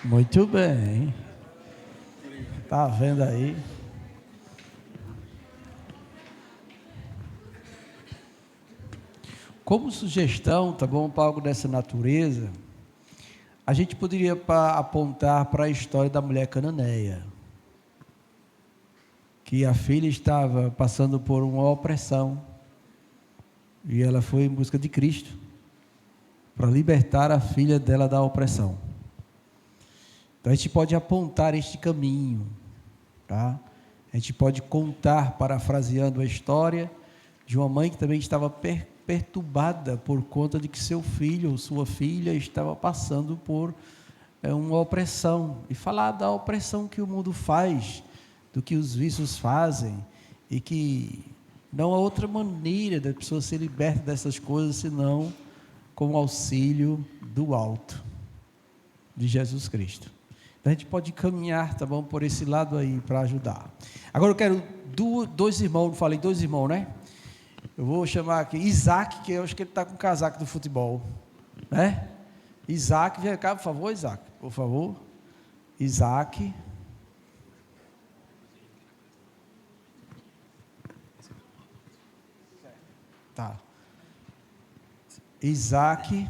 Muito bem. Tá vendo aí? Como sugestão, tá bom, para algo dessa natureza, a gente poderia apontar para a história da mulher cananeia, que a filha estava passando por uma opressão e ela foi em busca de Cristo para libertar a filha dela da opressão. Então a gente pode apontar este caminho, tá? A gente pode contar, parafraseando a história de uma mãe que também estava perturbada por conta de que seu filho ou sua filha estava passando por uma opressão, e falar da opressão que o mundo faz, do que os vícios fazem, e que não há outra maneira da pessoa ser liberta dessas coisas senão com o auxílio do alto, de Jesus Cristo. Então a gente pode caminhar, tá bom, por esse lado aí para ajudar. Agora eu quero dois irmãos, não falei dois irmãos, né? Eu vou chamar aqui Isaac, que eu acho que ele está com o casaco do futebol, né? Isaac, vem cá, por favor, Isaac, por favor. Isaac. Tá. Isaac.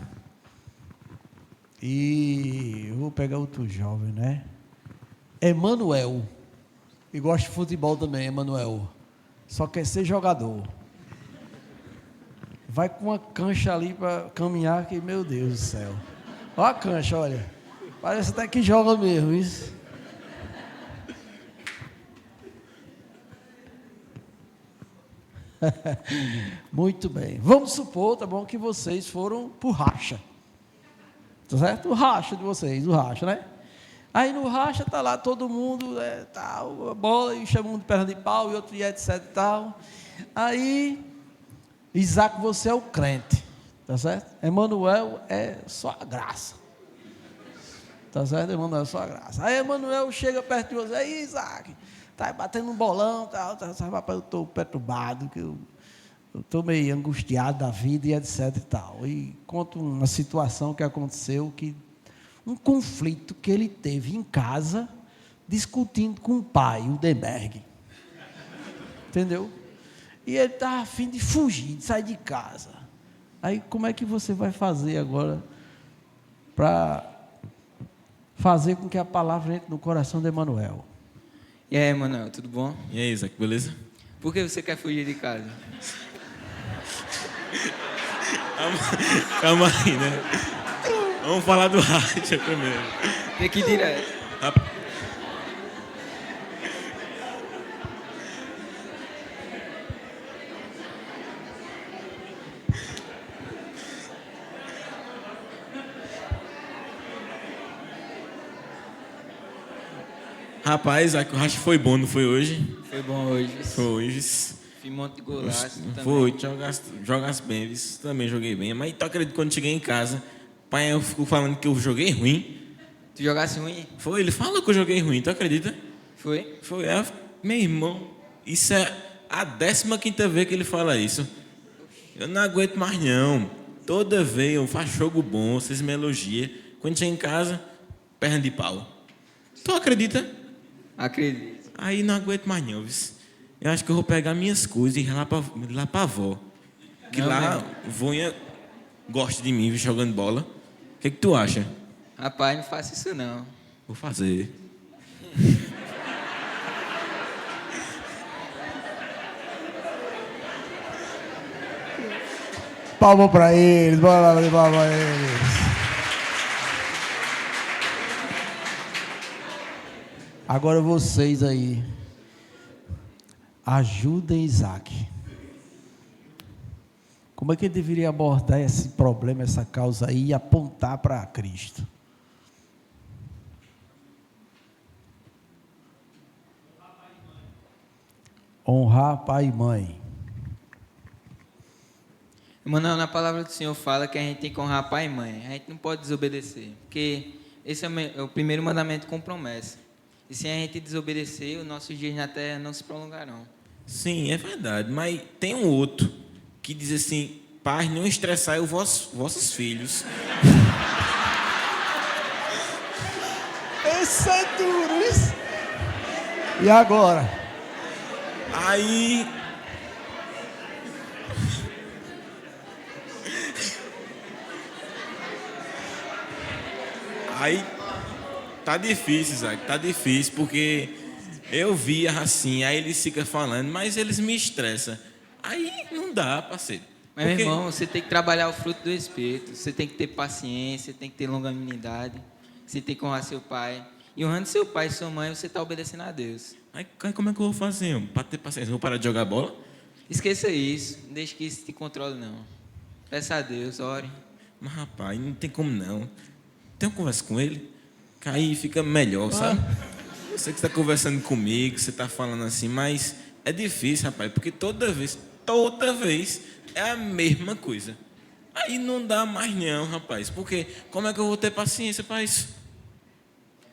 E eu vou pegar outro jovem, né? Emanuel. E gosta de futebol também, Emanuel. Só quer ser jogador. Vai com uma cancha ali para caminhar, que meu Deus do céu. Olha a cancha, olha. Parece até que joga mesmo, isso. Muito bem. Vamos supor, tá bom, que vocês foram pro racha. Tá certo? O racha de vocês, o racha, né? Aí no racha tá lá todo mundo, tal, a bola, e chama um de perna de pau e outro de etc e tal. Aí Isaac, você é o crente, tá certo? Emanuel é só a graça, tá certo? Emanuel é só a graça. Aí Emanuel chega perto de você, aí Isaac, tá batendo um bolão, tal, rapaz, eu estou perturbado, que eu estou meio angustiado da vida e etc e tal. E conta uma situação que aconteceu, um conflito que ele teve em casa, discutindo com o pai, o Denberg, entendeu? E ele estava a fim de fugir, de sair de casa. Aí como é que você vai fazer agora para fazer com que a palavra entre no coração de Emanuel? E aí, Emanuel, tudo bom? E aí, Isaac, beleza? Por que você quer fugir de casa? Calma aí, né? Vamos falar do racha primeiro. Tem que ir direto. Rapaz, a racha foi bom, não foi hoje? Foi bom hoje. Foi hoje. Fiz um monte de golaço também. Foi, jogasse bem, viu? Também joguei bem. Mas tu acredita que quando cheguei em casa, pai, eu fico falando que eu joguei ruim. Tu jogasse ruim? Foi, ele falou que eu joguei ruim, tu acredita? Foi? Foi, meu irmão, isso é a 15ª vez que ele fala isso. Eu não aguento mais não. Toda vez eu faço jogo bom, vocês me elogiam. Quando chega em casa, perna de pau. Tu acredita? Acredito. Aí não aguento mais não, viu? Eu acho que eu vou pegar minhas coisas e ir lá pra avó. Que Não, lá, Vonha gosta de mim, jogando bola. O que tu acha? Rapaz, não faça isso não. Vou fazer. Palma para eles, bora lá, palma para eles. Agora vocês aí, ajudem Isaac. Como é que ele deveria abordar esse problema, essa causa aí e apontar para Cristo? Honrar pai e mãe. Manoel, na palavra do Senhor fala que a gente tem que honrar pai e mãe. A gente não pode desobedecer, porque esse é o primeiro mandamento com promessa. E se a gente desobedecer, os nossos dias na terra não se prolongarão. Sim, é verdade. Mas tem um outro que diz assim: pais, não estressai os vossos filhos. Esse é duro, isso. E agora? Aí tá difícil, Isaac, tá difícil, porque eu via assim, aí eles ficam falando, mas eles me estressam. Aí não dá, parceiro. Mas, meu irmão, você tem que trabalhar o fruto do Espírito. Você tem que ter paciência, tem que ter longanimidade. Você tem que honrar seu pai. E honrando seu pai e sua mãe, você está obedecendo a Deus. Aí como é que eu vou fazer para ter paciência? Eu vou parar de jogar bola? Esqueça isso. Não deixe que isso te controle, não. Peça a Deus, ore. Mas, rapaz, não tem como não. Tem uma conversa com ele, que aí fica melhor, sabe? Eu sei que você está conversando comigo, você está falando assim, mas é difícil, rapaz, porque toda vez é a mesma coisa. Aí não dá mais não, rapaz, porque como é que eu vou ter paciência para isso?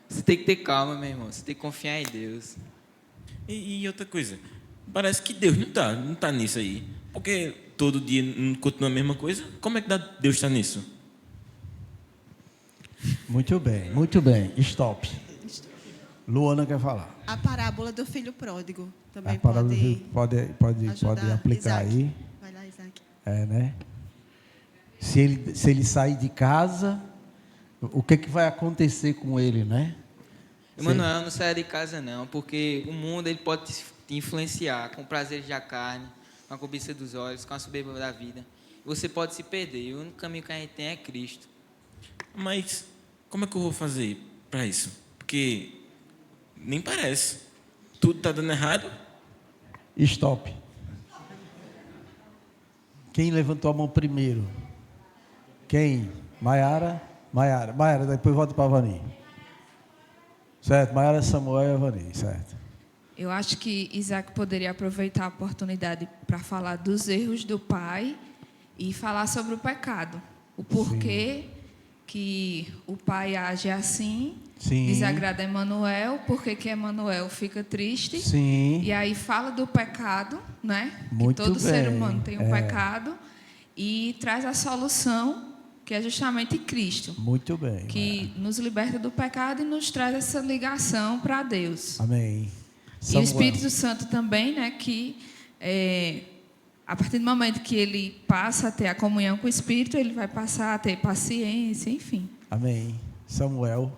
Você tem que ter calma, meu irmão. Você tem que confiar em Deus. E outra coisa, parece que Deus não tá nisso aí. Porque todo dia não continua a mesma coisa. Como é que Deus está nisso? Muito bem, muito bem. Stop. Luana quer falar. A parábola do filho pródigo também A parábola pode aplicar Isaac. aí. Vai lá, Isaac. É, né? Se ele sair de casa, o que vai acontecer com ele, né? Emanuel, não saia de casa não, porque o mundo ele pode te influenciar com prazeres da carne, com a cobiça dos olhos, com a soberba da vida. Você pode se perder. E o único caminho que a gente tem é Cristo. Mas como é que eu vou fazer para isso? Porque nem parece. Tudo está dando errado. Stop. Quem levantou a mão primeiro? Quem? Maiara, depois volta para a Vani. Certo? Maiara, Samuel e a Vani, certo? Eu acho que Isaac poderia aproveitar a oportunidade para falar dos erros do pai e falar sobre o pecado. O porquê que o pai age assim, desagrada Emanuel, porque que Emanuel fica triste. Sim. E aí fala do pecado, né? Muito que todo ser bem. humano tem um pecado. E traz a solução, que é justamente Cristo. Muito bem. Que nos liberta do pecado e nos traz essa ligação para Deus. Amém. E o Espírito Santo também, né, que a partir do momento que ele passa a ter a comunhão com o Espírito, ele vai passar a ter paciência, enfim. Amém. Samuel.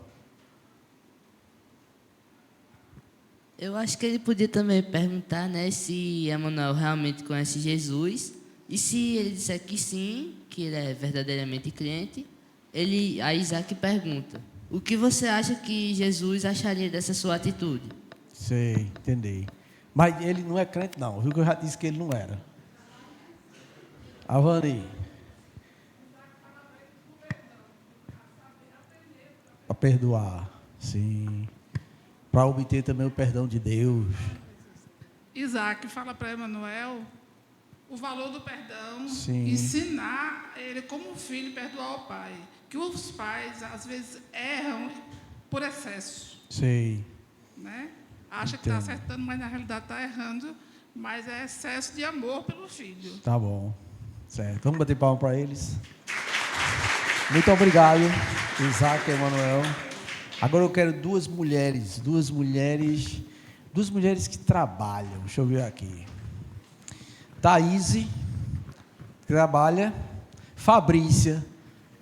Eu acho que ele podia também perguntar, né, se Emanuel realmente conhece Jesus. E se ele disser que sim, que ele é verdadeiramente crente, a Isaac pergunta: o que você acha que Jesus acharia dessa sua atitude? Sei, entendi. Mas ele não é crente, não. Viu que eu já disse que ele não era. Avani. Para perdoar. Sim. para obter também o perdão de Deus. Isaac fala para Emanuel o valor do perdão, Sim. ensinar ele como um filho perdoar o pai. Que os pais, às vezes, erram por excesso. Sei. Né? Acha que está acertando, mas na realidade está errando, mas é excesso de amor pelo filho. Tá bom. Certo. Vamos bater palma para eles. Muito obrigado, Isaac e Emanuel. Agora eu quero duas mulheres que trabalham. Deixa eu ver aqui. Thaís, que trabalha. Fabrícia,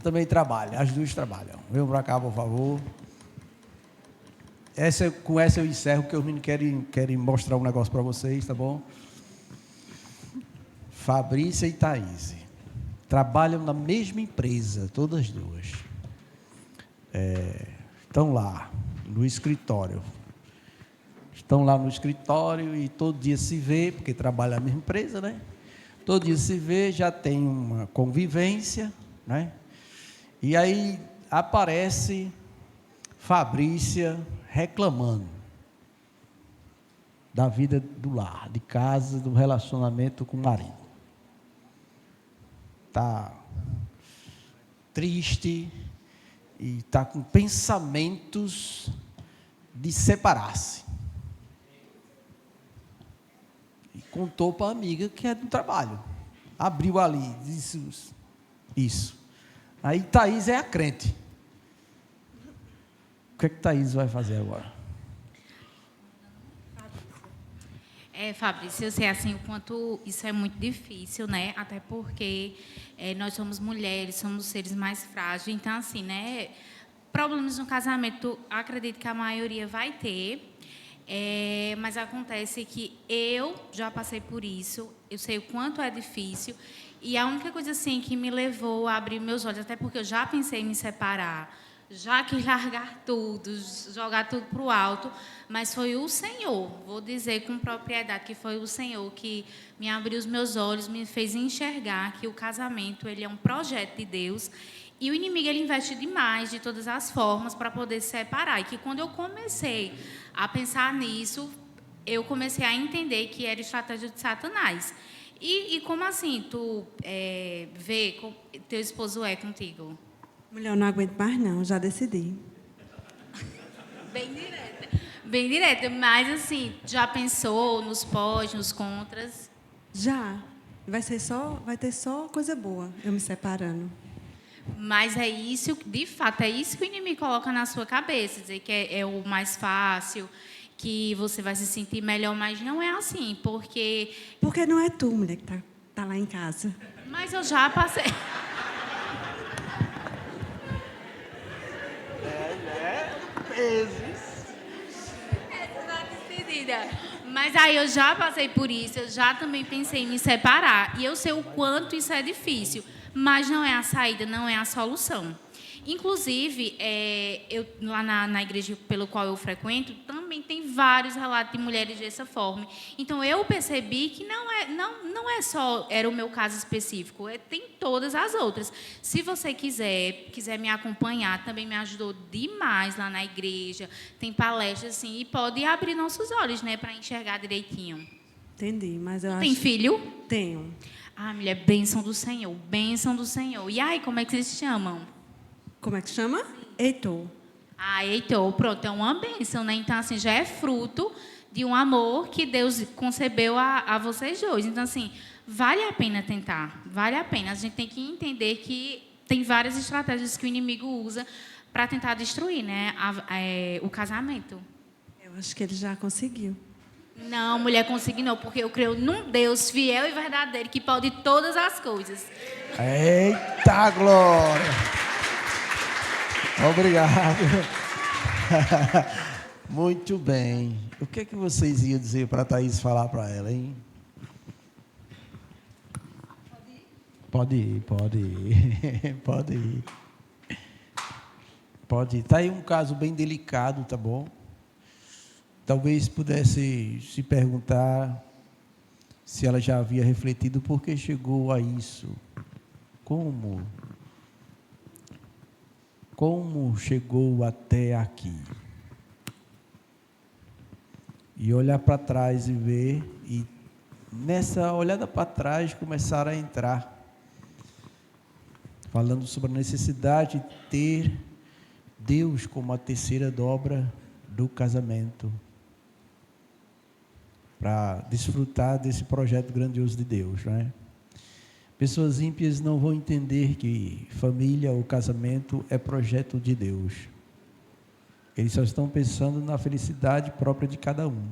também trabalha. As duas trabalham. Venham para cá, por favor. Com essa eu encerro, porque os meninos querem mostrar um negócio para vocês, tá bom? Fabrícia e Thaís trabalham na mesma empresa, todas as duas. Estão lá no escritório. Estão lá no escritório e todo dia se vê, porque trabalham na mesma empresa, né? Todo dia se vê, já tem uma convivência, né? E aí aparece Fabrícia reclamando da vida do lar, de casa, do relacionamento com o marido. Está triste e está com pensamentos de separar-se. E contou para a amiga que é do trabalho. Abriu ali, disse isso. Aí Thaís é a crente. O que é que Thaís vai fazer agora? Fabrício, eu sei assim o quanto isso é muito difícil, né? Até porque nós somos mulheres, somos seres mais frágeis. Então, assim, né? Problemas no casamento, acredito que a maioria vai ter. Mas acontece que eu já passei por isso. Eu sei o quanto é difícil. E a única coisa assim que me levou a abrir meus olhos, até porque eu já pensei em me separar, já quis largar tudo, jogar tudo para o alto, mas foi o Senhor, vou dizer com propriedade, que foi o Senhor que me abriu os meus olhos, me fez enxergar que o casamento ele é um projeto de Deus e o inimigo ele investe demais, de todas as formas, para poder se separar. E que quando eu comecei a pensar nisso, eu comecei a entender que era estratégia de Satanás. E como assim tu vê que teu esposo é contigo? Mulher, eu não aguento mais não, já decidi. Bem direta, mas assim, já pensou nos pós, nos contras? Já. Vai ter só coisa boa, eu me separando. Mas é isso, de fato, é isso que o inimigo coloca na sua cabeça, dizer que é o mais fácil, que você vai se sentir melhor, mas não é assim, porque... Porque não é tu, mulher, que tá lá em casa. Mas eu já passei... Mas aí eu já passei por isso, eu já também pensei em me separar. E eu sei o quanto isso é difícil, mas não é a saída, não é a solução. Inclusive, eu, lá na igreja pelo qual eu frequento, também tem vários relatos de mulheres dessa forma. Então, eu percebi que não é só era o meu caso específico, tem todas as outras. Se você quiser me acompanhar, também me ajudou demais lá na igreja, tem palestras assim, e pode abrir nossos olhos, né, para enxergar direitinho. Entendi, mas eu acho... Tem filho? Tenho. Ah, mulher, bênção do Senhor, bênção do Senhor. E aí, como é que vocês se chamam? Como é que chama? Heitor. Ah, Heitor, pronto, é uma bênção, né? Então, assim, já é fruto de um amor que Deus concebeu a vocês dois. Então, assim, vale a pena tentar, vale a pena. A gente tem que entender que tem várias estratégias que o inimigo usa para tentar destruir, né, o casamento. Eu acho que ele já conseguiu. Não, mulher, consegui não, porque eu creio num Deus fiel e verdadeiro que pode todas as coisas. Eita, glória! Obrigado. Muito bem. O que é que vocês iam dizer para a Thaís falar para ela, hein? Pode ir. Pode ir. Está aí um caso bem delicado, tá bom? Talvez pudesse se perguntar se ela já havia refletido por que chegou a isso. Como chegou até aqui? e olhar para trás e ver, e nessa olhada para trás começaram a entrar, falando sobre a necessidade de ter Deus como a terceira dobra do casamento, para desfrutar desse projeto grandioso de Deus, né? Pessoas ímpias não vão entender que família ou casamento é projeto de Deus. Eles só estão pensando na felicidade própria de cada um.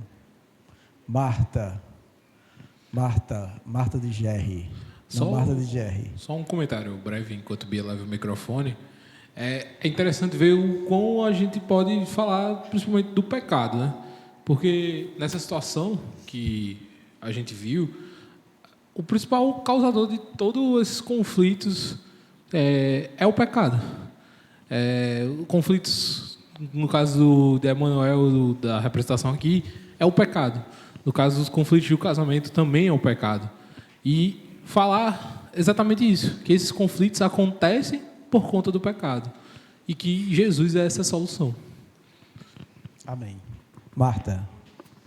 Marta de Gerri. Marta de Gerri. Só um comentário breve, enquanto Bia leva o microfone. É interessante ver o quão a gente pode falar, principalmente, do pecado, né? Porque nessa situação que a gente viu, o principal causador de todos esses conflitos é o pecado. Conflitos, no caso de Emanuel, da representação aqui, é o pecado. No caso dos conflitos do casamento, também é o pecado. E falar exatamente isso, que esses conflitos acontecem por conta do pecado. E que Jesus é essa solução. Amém. Marta.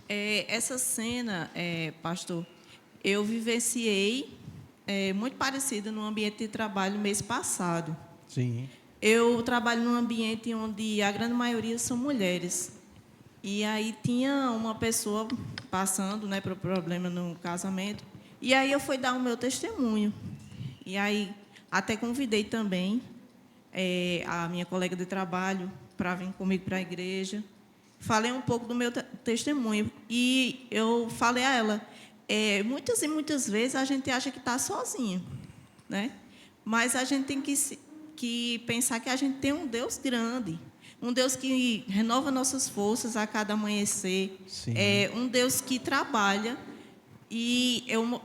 Essa cena, pastor, eu vivenciei muito parecida no ambiente de trabalho mês passado. Sim. Eu trabalho num ambiente onde a grande maioria são mulheres. E aí tinha uma pessoa passando, né, por problema no casamento. E aí eu fui dar o meu testemunho. E aí até convidei também a minha colega de trabalho para vir comigo para a igreja. Falei um pouco do meu testemunho. E eu falei a ela, muitas e muitas vezes a gente acha que está sozinho, né? Mas a gente tem que pensar que a gente tem um Deus grande, um Deus que renova nossas forças a cada amanhecer, um Deus que trabalha. E eu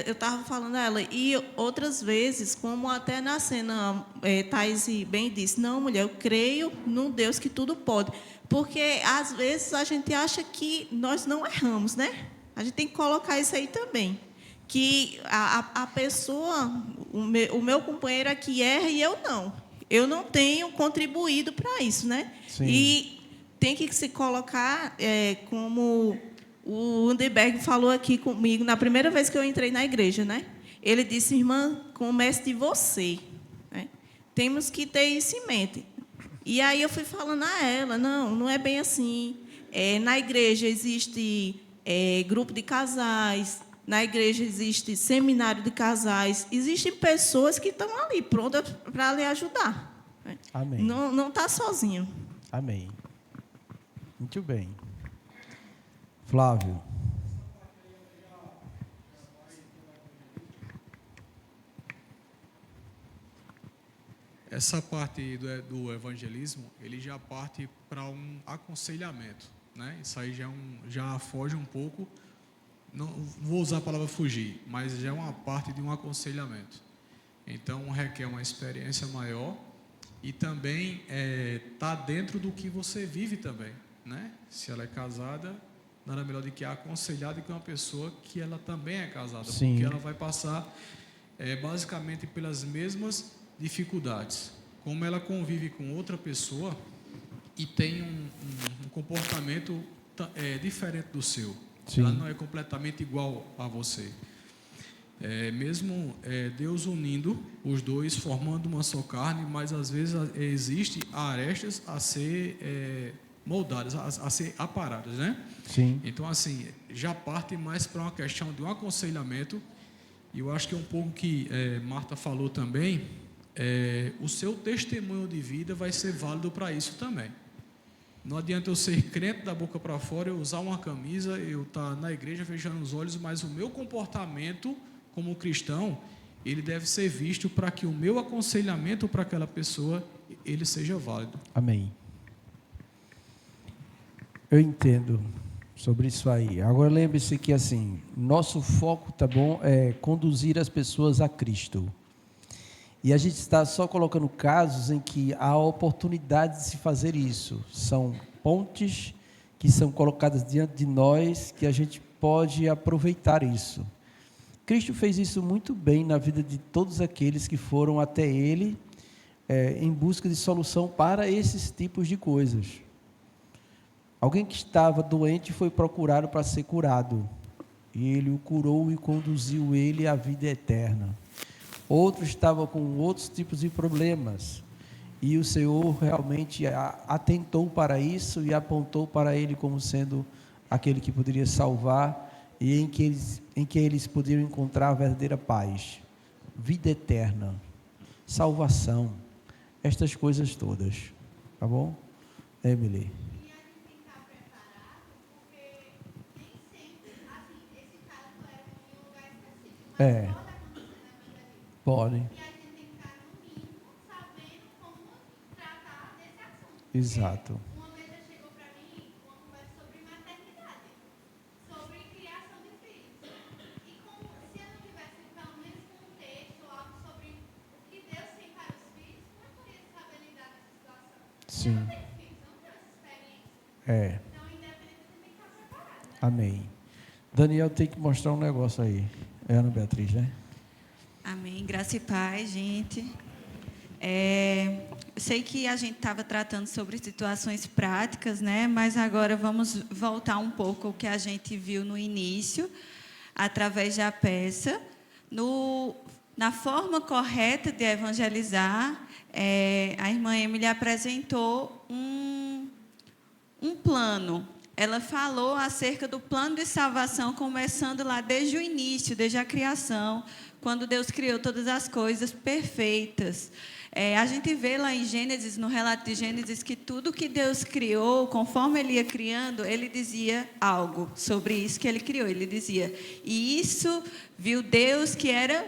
estava falando a ela, e outras vezes, como até na cena, Thais bem disse, não, mulher, eu creio num Deus que tudo pode. Porque, às vezes, a gente acha que nós não erramos, né? A gente tem que colocar isso aí também. Que a pessoa, o meu companheiro aqui erra e eu não. Eu não tenho contribuído para isso, né? Sim. E tem que se colocar como o Underberg falou aqui comigo na primeira vez que eu entrei na igreja, né? Ele disse, irmã, comece de você, né? Temos que ter isso em mente. E aí eu fui falando a ela, não é bem assim. Na igreja existe grupo de casais, na igreja existe seminário de casais, existem pessoas que estão ali prontas para lhe ajudar. Né? Amém. Não está sozinho. Amém. Muito bem. Flávio. Essa parte do evangelismo, ele já parte para um aconselhamento, né? Isso aí já foge um pouco, não vou usar a palavra fugir, mas já é uma parte de um aconselhamento. Então, requer uma experiência maior e também tá dentro do que você vive também, né? Se ela é casada, nada melhor do que aconselhar do que uma pessoa que ela também é casada, Sim. porque ela vai passar basicamente pelas mesmas dificuldades. Como ela convive com outra pessoa e tem um comportamento diferente do seu. Sim. Ela não é completamente igual a você. Mesmo Deus unindo os dois, formando uma só carne, mas às vezes existem arestas a ser moldadas, a ser aparadas, né? Sim. Então, assim, já parte mais para uma questão de um aconselhamento. E eu acho que é um pouco que Marta falou também, o seu testemunho de vida vai ser válido para isso também. Não adianta eu ser crente da boca para fora, eu usar uma camisa, eu estar na igreja fechando os olhos, mas o meu comportamento como cristão, ele deve ser visto para que o meu aconselhamento para aquela pessoa, ele seja válido. Amém. Eu entendo sobre isso aí. Agora lembre-se que assim, nosso foco, tá bom, é conduzir as pessoas a Cristo. E a gente está só colocando casos em que há oportunidade de se fazer isso. São pontes que são colocadas diante de nós que a gente pode aproveitar isso. Cristo fez isso muito bem na vida de todos aqueles que foram até Ele em busca de solução para esses tipos de coisas. Alguém que estava doente foi procurado para ser curado. E ele o curou e conduziu ele à vida eterna. Outro estava com outros tipos de problemas. E o Senhor realmente atentou para isso e apontou para ele como sendo aquele que poderia salvar e em que eles poderiam encontrar a verdadeira paz, vida eterna, salvação, estas coisas todas. Tá bom? Emily. Podem. Exato. Uma vez ela chegou para mim uma conversa sobre maternidade, sobre criação de filhos. E como se eu não tivesse pelo menos um texto ou algo sobre o que Deus tem para os filhos, como eu poderia saber lidar nessa situação? Sim. Eu não tenho filhos, eu não tenho essa experiência. Então, independente, você tem que estar preparado. Amém. Daniel tem que mostrar um negócio aí. É Ana Beatriz, né? Amém. Graça e paz, gente. Eu sei que a gente estava tratando sobre situações práticas, né? Mas agora vamos voltar um pouco ao que a gente viu no início, através da peça. Na forma correta de evangelizar, a irmã Emily apresentou um plano. Ela falou acerca do plano de salvação, começando lá desde o início, desde a criação, quando Deus criou todas as coisas perfeitas. A gente vê lá em Gênesis, no relato de Gênesis, que tudo que Deus criou, conforme Ele ia criando, Ele dizia algo sobre isso que Ele criou. Ele dizia, e isso viu Deus que era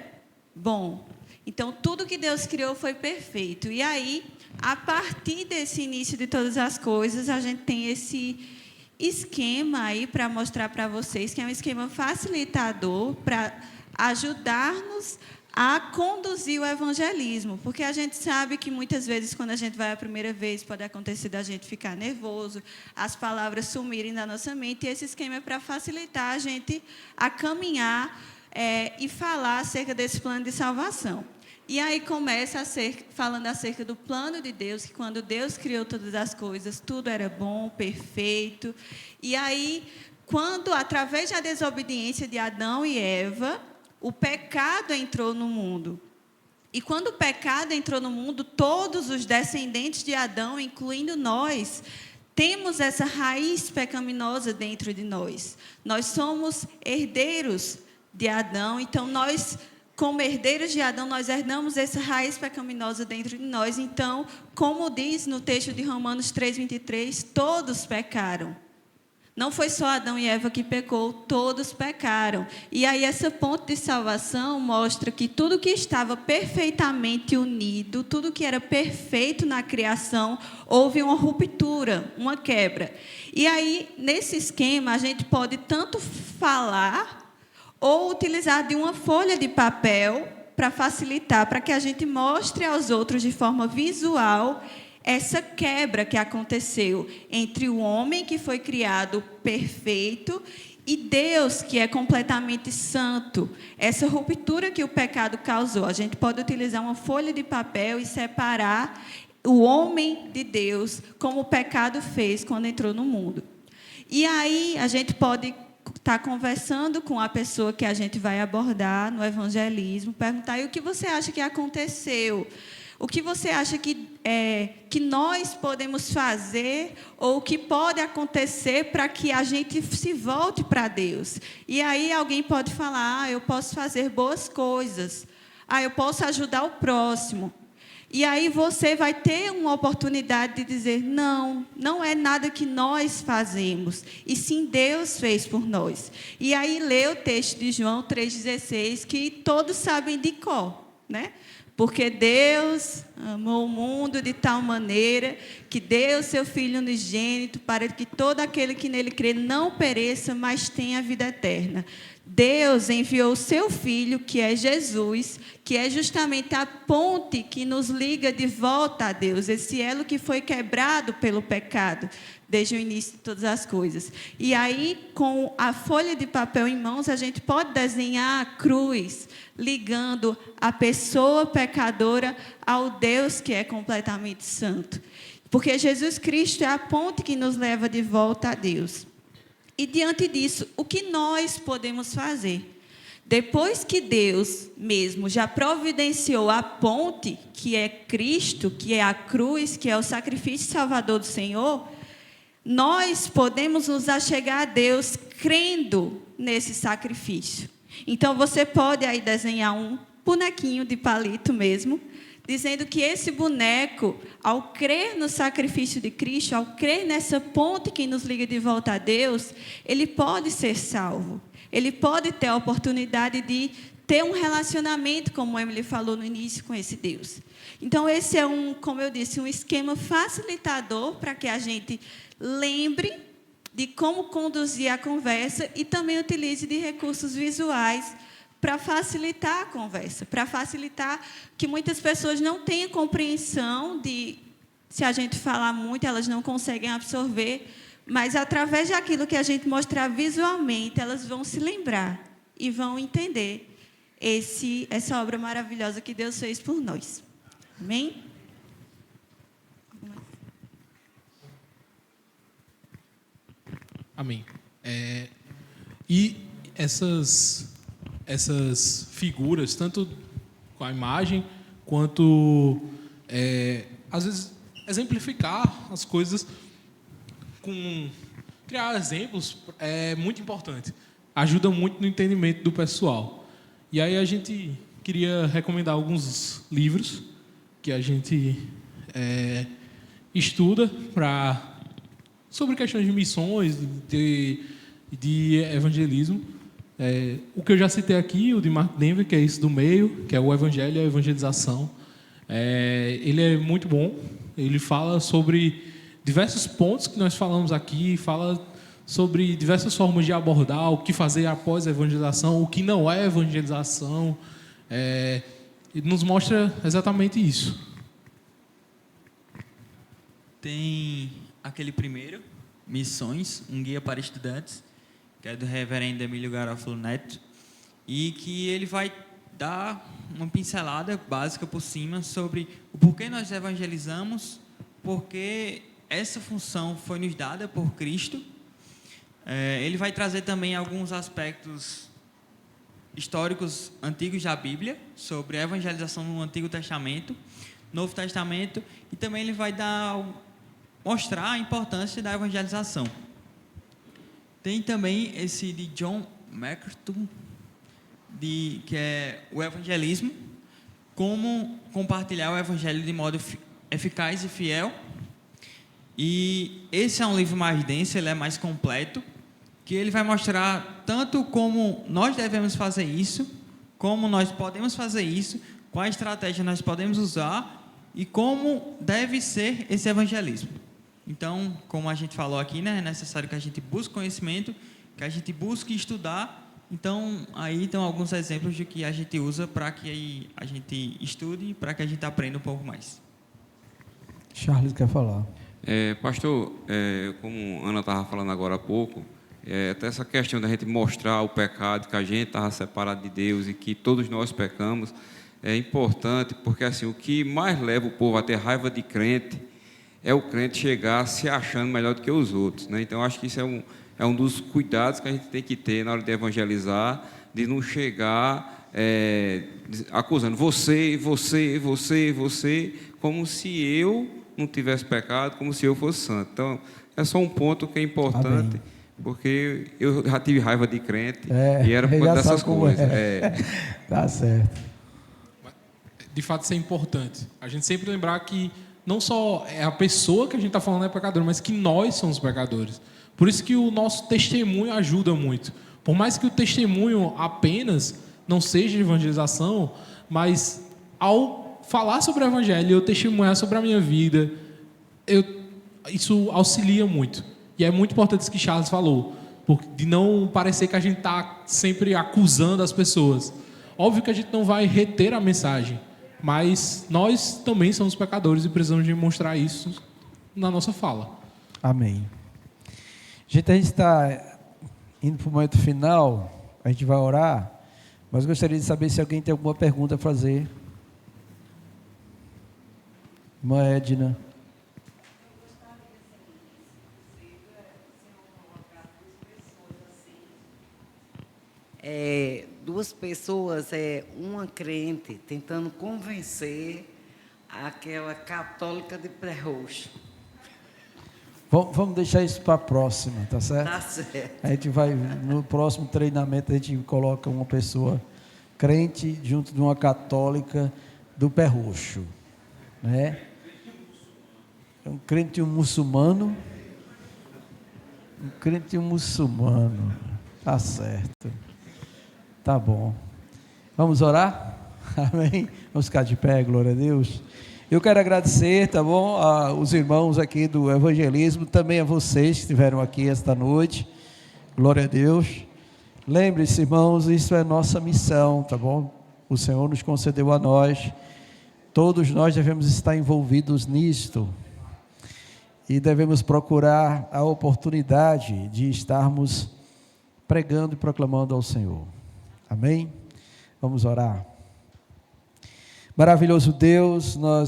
bom. Então, tudo que Deus criou foi perfeito. E aí, a partir desse início de todas as coisas, a gente tem esse esquema aí para mostrar para vocês, que é um esquema facilitador para ajudar-nos a conduzir o evangelismo, porque a gente sabe que muitas vezes, quando a gente vai a primeira vez, pode acontecer da gente ficar nervoso, as palavras sumirem da nossa mente, e esse esquema é para facilitar a gente a caminhar e falar acerca desse plano de salvação. E aí começa falando acerca do plano de Deus, que quando Deus criou todas as coisas, tudo era bom, perfeito. E aí, quando, através da desobediência de Adão e Eva, o pecado entrou no mundo. E quando o pecado entrou no mundo, todos os descendentes de Adão, incluindo nós, temos essa raiz pecaminosa dentro de nós. Nós somos herdeiros de Adão, então nós, como herdeiros de Adão, nós herdamos essa raiz pecaminosa dentro de nós. Então, como diz no texto de Romanos 3:23, todos pecaram. Não foi só Adão e Eva que pecou, todos pecaram. E aí essa ponte de salvação mostra que tudo que estava perfeitamente unido, tudo que era perfeito na criação, houve uma ruptura, uma quebra. E aí, nesse esquema, a gente pode tanto falar ou utilizar de uma folha de papel para facilitar, para que a gente mostre aos outros de forma visual essa quebra que aconteceu entre o homem que foi criado perfeito e Deus, que é completamente santo. Essa ruptura que o pecado causou. A gente pode utilizar uma folha de papel e separar o homem de Deus, como o pecado fez quando entrou no mundo. E aí a gente pode estar conversando com a pessoa que a gente vai abordar no evangelismo, perguntar, e o que você acha que aconteceu? O que você acha que nós podemos fazer ou o que pode acontecer para que a gente se volte para Deus? E aí alguém pode falar, eu posso fazer boas coisas, eu posso ajudar o próximo. E aí você vai ter uma oportunidade de dizer, não é nada que nós fazemos, e sim Deus fez por nós. E aí lê o texto de João 3,16, que todos sabem de cor, né? Porque Deus amou o mundo de tal maneira que deu seu Filho unigênito para que todo aquele que nele crê não pereça, mas tenha vida eterna. Deus enviou o seu Filho, que é Jesus, que é justamente a ponte que nos liga de volta a Deus, esse elo que foi quebrado pelo pecado desde o início de todas as coisas. E aí, com a folha de papel em mãos, a gente pode desenhar a cruz, ligando a pessoa pecadora ao Deus que é completamente santo. Porque Jesus Cristo é a ponte que nos leva de volta a Deus. E, diante disso, o que nós podemos fazer? Depois que Deus mesmo já providenciou a ponte, que é Cristo, que é a cruz, que é o sacrifício salvador do Senhor, nós podemos nos achegar a Deus crendo nesse sacrifício. Então, você pode aí desenhar um bonequinho de palito mesmo, dizendo que esse boneco, ao crer no sacrifício de Cristo, ao crer nessa ponte que nos liga de volta a Deus, ele pode ser salvo. Ele pode ter a oportunidade de ter um relacionamento, como a Emily falou no início, com esse Deus. Então, esse é como eu disse, um esquema facilitador para que a gente lembre de como conduzir a conversa e também utilize de recursos visuais para facilitar a conversa, para facilitar que muitas pessoas não tenham compreensão de, se a gente falar muito, elas não conseguem absorver, mas através daquilo que a gente mostrar visualmente, elas vão se lembrar e vão entender essa obra maravilhosa que Deus fez por nós. Amém? Amém. E essas figuras, tanto com a imagem, quanto, às vezes, exemplificar as coisas, criar exemplos, é muito importante. Ajuda muito no entendimento do pessoal. E aí a gente queria recomendar alguns livros que a gente estuda sobre questões de missões, de evangelismo. O que eu já citei aqui, o de Mark Denver, que é esse do meio, que é o Evangelho e a Evangelização. Ele é muito bom. Ele fala sobre diversos pontos que nós falamos aqui, fala sobre diversas formas de abordar o que fazer após a evangelização, o que não é evangelização. E nos mostra exatamente isso. Tem aquele primeiro, Missões, um guia para estudantes, que é do reverendo Emílio Garofalo Neto, e que ele vai dar uma pincelada básica por cima sobre o porquê nós evangelizamos, porque essa função foi nos dada por Cristo. Ele vai trazer também alguns aspectos históricos antigos da Bíblia, sobre a evangelização no Antigo Testamento, Novo Testamento, e também ele vai mostrar a importância da evangelização. Tem também esse de John MacArthur, que é o evangelismo, como compartilhar o evangelho de modo eficaz e fiel. E esse é um livro mais denso, ele é mais completo, que ele vai mostrar tanto como nós devemos fazer isso, como nós podemos fazer isso, qual estratégia nós podemos usar e como deve ser esse evangelismo. Então, como a gente falou aqui, né, é necessário que a gente busque conhecimento, que a gente busque estudar. Então, aí estão alguns exemplos de que a gente usa para que a gente estude, para que a gente aprenda um pouco mais. Charles quer falar. Pastor, como a Ana estava falando agora há pouco, até essa questão da gente mostrar o pecado, que a gente estava separado de Deus e que todos nós pecamos, é importante, porque assim, o que mais leva o povo a ter raiva de crente é o crente chegar se achando melhor do que os outros, né? Então, acho que isso é um dos cuidados que a gente tem que ter na hora de evangelizar, de não chegar acusando você, como se eu não tivesse pecado, como se eu fosse santo. Então, é só um ponto que é importante. Amém. Porque eu já tive raiva de crente e era por conta dessas coisas. Tá certo. De fato, isso é importante. A gente sempre lembrar que não só é a pessoa que a gente está falando é pecadora, mas que nós somos pecadores. Por isso que o nosso testemunho ajuda muito. Por mais que o testemunho apenas não seja evangelização, mas ao falar sobre o evangelho, eu testemunhar sobre a minha vida, isso auxilia muito. E é muito importante isso que Charles falou, de não parecer que a gente está sempre acusando as pessoas. Óbvio que a gente não vai reter a mensagem, mas nós também somos pecadores e precisamos demonstrar isso na nossa fala. Amém. Gente, a gente está indo para o momento final, a gente vai orar, mas gostaria de saber se alguém tem alguma pergunta a fazer. Irmã Edna. duas pessoas, uma crente tentando convencer aquela católica de Pé Roxo. Vamos deixar isso para a próxima, tá certo? Tá certo. A gente vai, no próximo treinamento, a gente coloca uma pessoa crente junto de uma católica do Pé Roxo, né? Um crente e um muçulmano. Um crente e um muçulmano. Tá certo. Tá bom. Vamos orar? Amém? Vamos ficar de pé, glória a Deus. Eu quero agradecer, tá bom, aos irmãos aqui do evangelismo, também a vocês que estiveram aqui esta noite. Glória a Deus. Lembre-se, irmãos, isso é nossa missão, tá bom? O Senhor nos concedeu a nós. Todos nós devemos estar envolvidos nisto. E devemos procurar a oportunidade de estarmos pregando e proclamando ao Senhor. Amém? Vamos orar. Maravilhoso Deus, nós